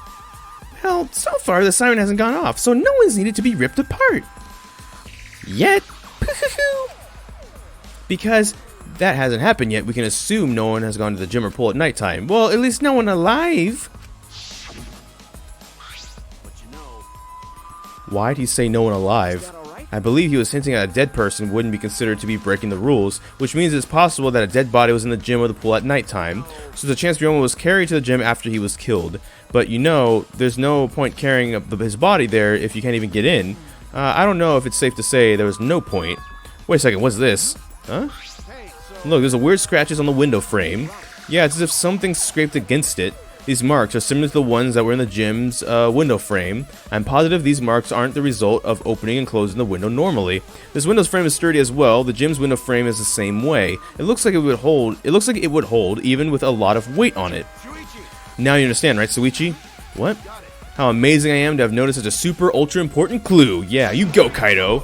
Well, so far the siren hasn't gone off, so no one's needed to be ripped apart. Yet. Because that hasn't happened yet, we can assume no one has gone to the gym or pool at nighttime. Well, at least no one alive. Why'd he say no one alive? I believe he was hinting at a dead person wouldn't be considered to be breaking the rules, which means it's possible that a dead body was in the gym or the pool at nighttime, so the chance Ryoma was carried to the gym after he was killed. But you know, there's no point carrying up his body there if you can't even get in. I don't know if it's safe to say there was no point. Wait a second, what's this? Huh? Look, there's a weird scratches on the window frame. Yeah, it's as if something scraped against it. These marks are similar to the ones that were in the gym's window frame. I'm positive these marks aren't the result of opening and closing the window normally. This window's frame is sturdy as well. The gym's window frame is the same way. It looks like it would hold. It looks like it would hold even with a lot of weight on it. Now you understand, right, Suichi? What? How amazing I am to have noticed such a super ultra important clue. Yeah, you go, Kaido.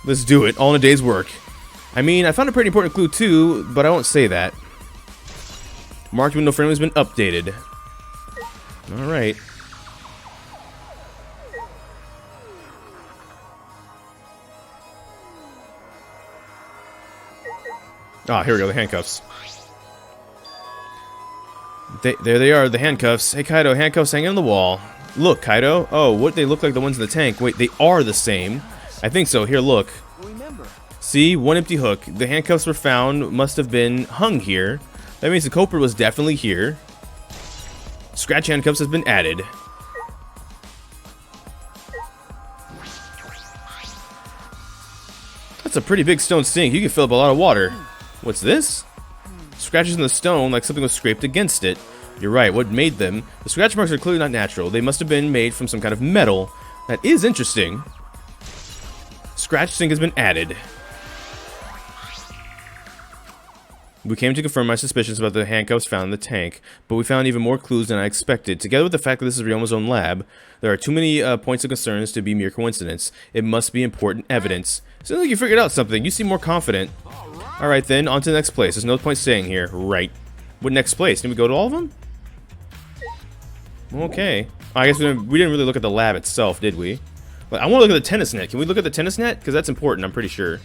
Let's do it. All in a day's work. I mean, I found a pretty important clue too, but I won't say that. Marked window frame has been updated. Alright. Ah, here we go, the handcuffs. There they are, the handcuffs. Hey Kaido, handcuffs hanging on the wall. Look, Kaido. Oh, what they look like the ones in the tank. Wait, they are the same. I think so. Here, look. See, one empty hook. The handcuffs were found, must have been hung here. That means the culprit was definitely here. Scratch handcuffs has been added. That's a pretty big stone sink. You can fill up a lot of water. What's this? Scratches in the stone like something was scraped against it. You're right, what made them? The scratch marks are clearly not natural. They must have been made from some kind of metal. That is interesting. Scratch sink has been added. We came to confirm my suspicions about the handcuffs found in the tank, but we found even more clues than I expected. Together with the fact that this is Ryoma's own lab, there are too many points of concerns to be mere coincidence. It must be important evidence. Sounds like you figured out something. You seem more confident. Alright then, on to the next place. There's no point staying here. Right. What next place? Did we go to all of them? Okay. I guess we didn't really look at the lab itself, did we? I want to look at the tennis net. Can we look at the tennis net? Because that's important, I'm pretty sure.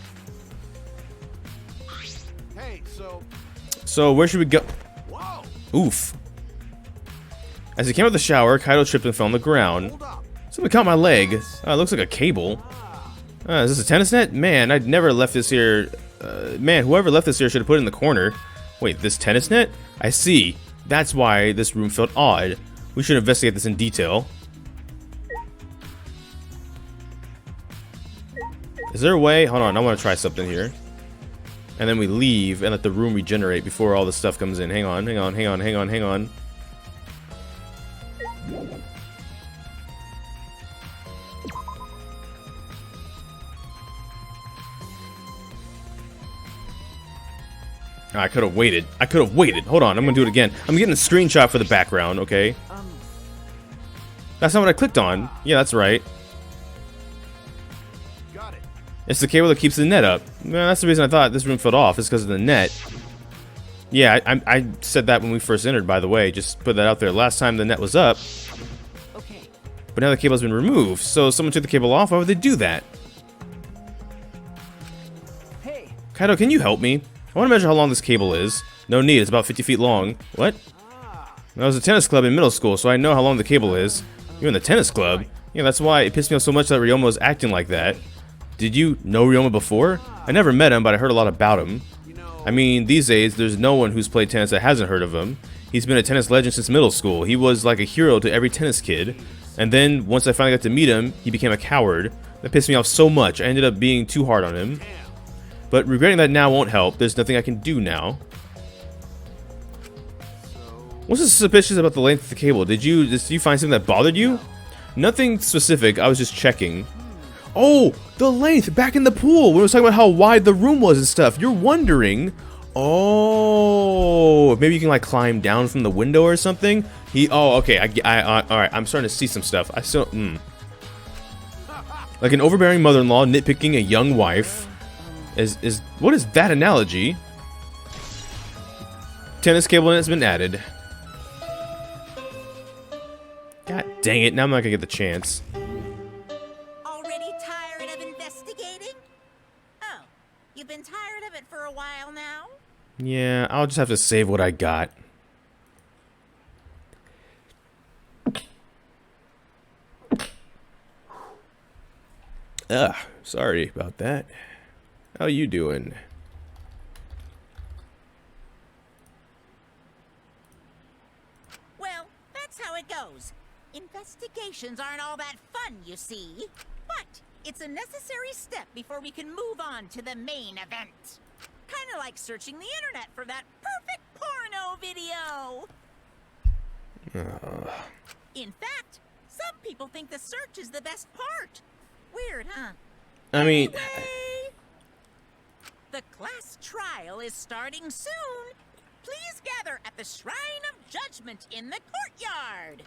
So where should we go? Oof. As he came out of the shower, Kaido tripped and fell on the ground. Something caught my leg. Oh, it looks like a cable. Is this a tennis net? Man, I'd never left this here. Man, whoever left this here should have put it in the corner. Wait, this tennis net? I see. That's why this room felt odd. We should investigate this in detail. Is there a way? Hold on, I want to try something here. And then we leave and let the room regenerate before all the stuff comes in. Hang on, hang on, hang on, hang on, hang on. Oh, I could have waited. I could have waited. Hold on, I'm gonna do it again. I'm getting a screenshot for the background, okay? That's not what I clicked on. Yeah, that's right. It's the cable that keeps the net up. Well, that's the reason I thought this room fell off. It's because of the net. Yeah, I said that when we first entered, by the way. Just put that out there. Last time the net was up. Okay. But now the cable's been removed. So someone took the cable off. Why would they do that? Hey, Kaido, can you help me? I want to measure how long this cable is. No need, it's about 50 feet long. What? I was a tennis club in middle school, so I know how long the cable is. You're in the tennis club? Yeah, that's why it pissed me off so much that Ryoma was acting like that. Did you know Ryoma before? I never met him, but I heard a lot about him. I mean, these days, there's no one who's played tennis that hasn't heard of him. He's been a tennis legend since middle school. He was like a hero to every tennis kid. And then, once I finally got to meet him, he became a coward. That pissed me off so much, I ended up being too hard on him. But regretting that now won't help. There's nothing I can do now. What's so suspicious about the length of the cable? Did you find something that bothered you? Nothing specific, I was just checking. Oh, the length back in the pool. When we were talking about how wide the room was and stuff. You're wondering. Oh, maybe you can like climb down from the window or something. Oh, okay. All right. I'm starting to see some stuff. I still. Like an overbearing mother-in-law nitpicking a young wife. What is that analogy? Tennis cable has been added. God dang it! Now I'm not gonna get the chance. Already tired of investigating? Oh, you've been tired of it for a while now? Yeah, I'll just have to save what I got. Ugh, sorry about that. How you doing? Well, that's how it goes. Investigations aren't all that fun, you see. But it's a necessary step before we can move on to the main event. Kinda like searching the internet for that perfect porno video. In fact, some people think the search is the best part. Weird, huh? I mean... Anyway, the class trial is starting soon. Please gather at the Shrine of Judgment in the courtyard.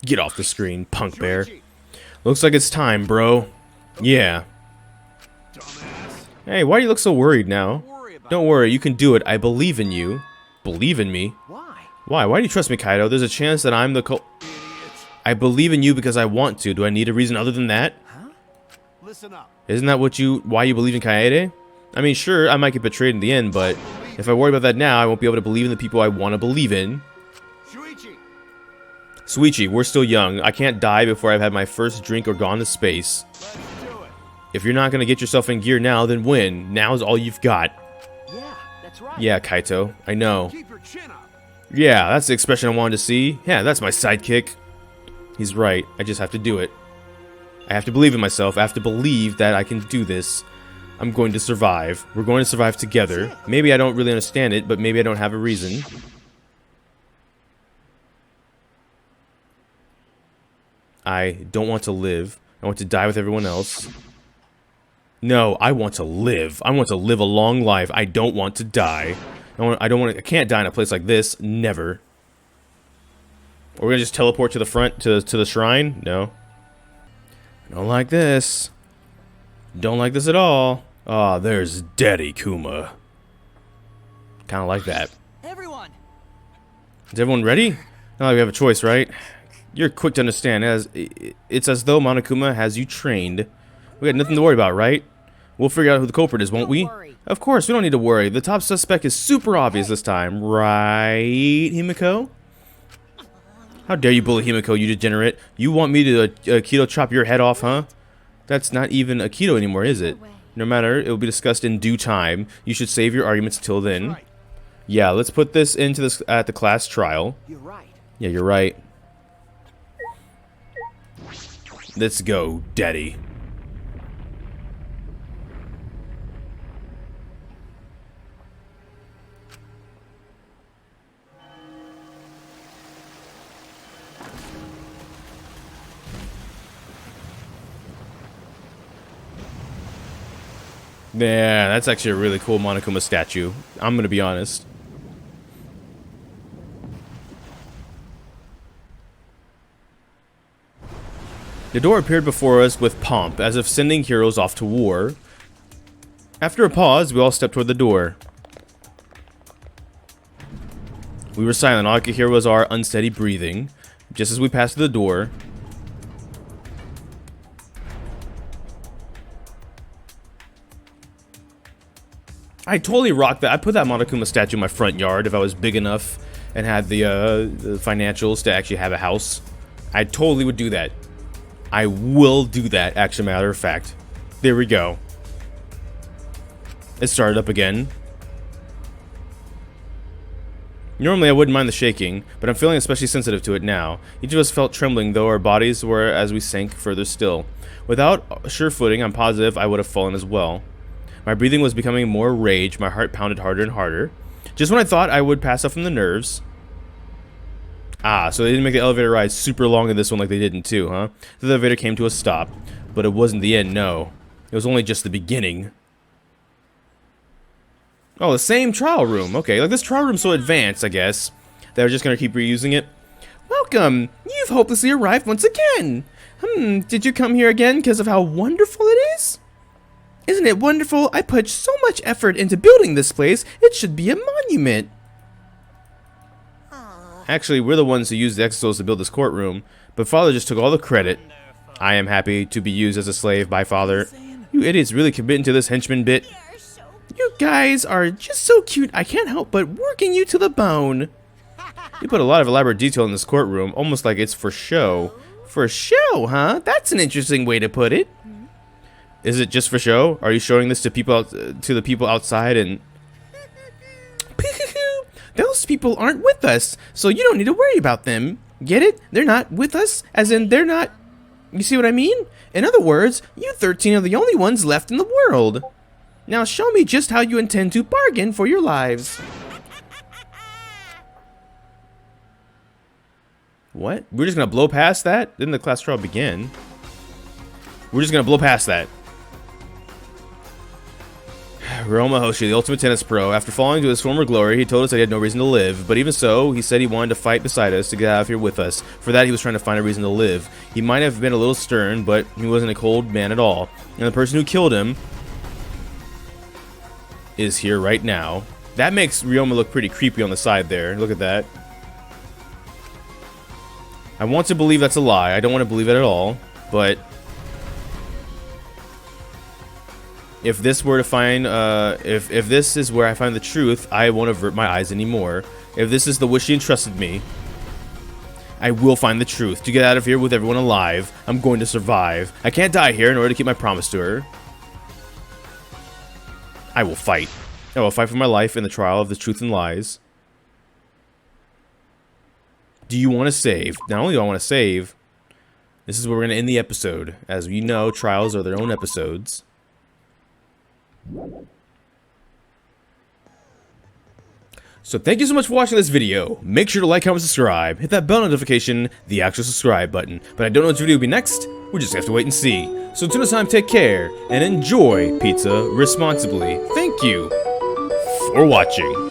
Get off the screen, punk bear. Looks like it's time, bro. Yeah. Hey, why do you look so worried now? Don't worry, you can do it. I believe in you. Believe in me? Why? Why? Why do you trust me, Kaido? There's a chance that I'm the I believe in you because I want to. Do I need a reason other than that? Huh? Listen up. Isn't that why you believe in Kaede? I mean, sure, I might get betrayed in the end, but if I worry about that now, I won't be able to believe in the people I want to believe in. Shuichi. Suichi, we're still young. I can't die before I've had my first drink or gone to space. Let's do it. If you're not going to get yourself in gear now, then when? Now's all you've got. Yeah, that's right. Yeah, Kaito, I know. Keep your chin up. Yeah, that's the expression I wanted to see. Yeah, that's my sidekick. He's right. I just have to do it. I have to believe in myself. I have to believe that I can do this. I'm going to survive. We're going to survive together. Maybe I don't really understand it, but maybe I don't have a reason. I don't want to live. I want to die with everyone else. No, I want to live. I want to live a long life. I don't want to die. I can't die in a place like this. Never. We're gonna just teleport to the front, to the shrine? No. I don't like this. Don't like this at all. Ah, there's Daddy Kuma. Kinda like that. Everyone. Is everyone ready? Not like we have a choice, right? You're quick to understand, it's as though Monokuma has you trained. We got nothing to worry about, right? We'll figure out who the culprit is, won't we? Of course, we don't need to worry. The top suspect is super obvious this time, right, Himiko? How dare you bully Himiko, you degenerate? You want me to Aikido chop your head off, huh? That's not even Aikido anymore, is it? No matter, it will be discussed in due time. You should save your arguments till then. Yeah, let's put this into this at the class trial. You're right. Yeah, you're right. Let's go, Daddy. Yeah, that's actually a really cool Monokuma statue. I'm gonna be honest. The door appeared before us with pomp, as if sending heroes off to war. After a pause, we all stepped toward the door. We were silent. All I could hear was our unsteady breathing. Just as we passed through the door, I totally rock that. I put that Monokuma statue in my front yard if I was big enough and had the financials to actually have a house. I totally would do that. I will do that, actually, matter of fact. There we go. It started up again. Normally I wouldn't mind the shaking, but I'm feeling especially sensitive to it now. Each of us felt trembling, though our bodies were as we sank further still. Without sure footing, I'm positive I would have fallen as well. My breathing was becoming more rage, my heart pounded harder and harder. Just when I thought I would pass out from the nerves... Ah, so they didn't make the elevator ride super long in this one like they did in 2, huh? The elevator came to a stop, but it wasn't the end, no. It was only just the beginning. Oh, the same trial room. Okay, like this trial room's so advanced, I guess. They're just gonna keep reusing it. Welcome! You've hopelessly arrived once again! Did you come here again because of how wonderful it is? Isn't it wonderful? I put so much effort into building this place, it should be a monument. Actually, we're the ones who used the exos to build this courtroom, but Father just took all the credit. I am happy to be used as a slave by Father. You idiots really committing to this henchman bit. You guys are just so cute, I can't help but working you to the bone. You put a lot of elaborate detail in this courtroom, almost like it's for show. For show, huh? That's an interesting way to put it. Is it just for show? Are you showing this to people, to the people outside and... Those people aren't with us, so you don't need to worry about them. Get it? They're not with us, as in they're not... You see what I mean? In other words, you 13 are the only ones left in the world. Now show me just how you intend to bargain for your lives. What? We're just gonna blow past that? Didn't the class trial begin? We're just gonna blow past that. Roma Hoshi, the ultimate tennis pro. After falling to his former glory, he told us that he had no reason to live. But even so, he said he wanted to fight beside us to get out of here with us. For that, he was trying to find a reason to live. He might have been a little stern, but he wasn't a cold man at all. And the person who killed him is here right now. That makes Ryoma look pretty creepy on the side there. Look at that. I want to believe that's a lie. I don't want to believe it at all. But if this were to find, if this is where I find the truth, I won't avert my eyes anymore. If this is the wish she entrusted me, I will find the truth. To get out of here with everyone alive, I'm going to survive. I can't die here in order to keep my promise to her. I will fight. I will fight for my life in the trial of the truth and lies. Do you want to save? Not only do I want to save, this is where we're going to end the episode. As we know, trials are their own episodes. So thank you so much for watching this video. Make sure to like, comment, subscribe. Hit that bell notification, the actual subscribe button. But I don't know which video will be next. We just have to wait and see. So until next time, take care and enjoy pizza responsibly. Thank you for watching.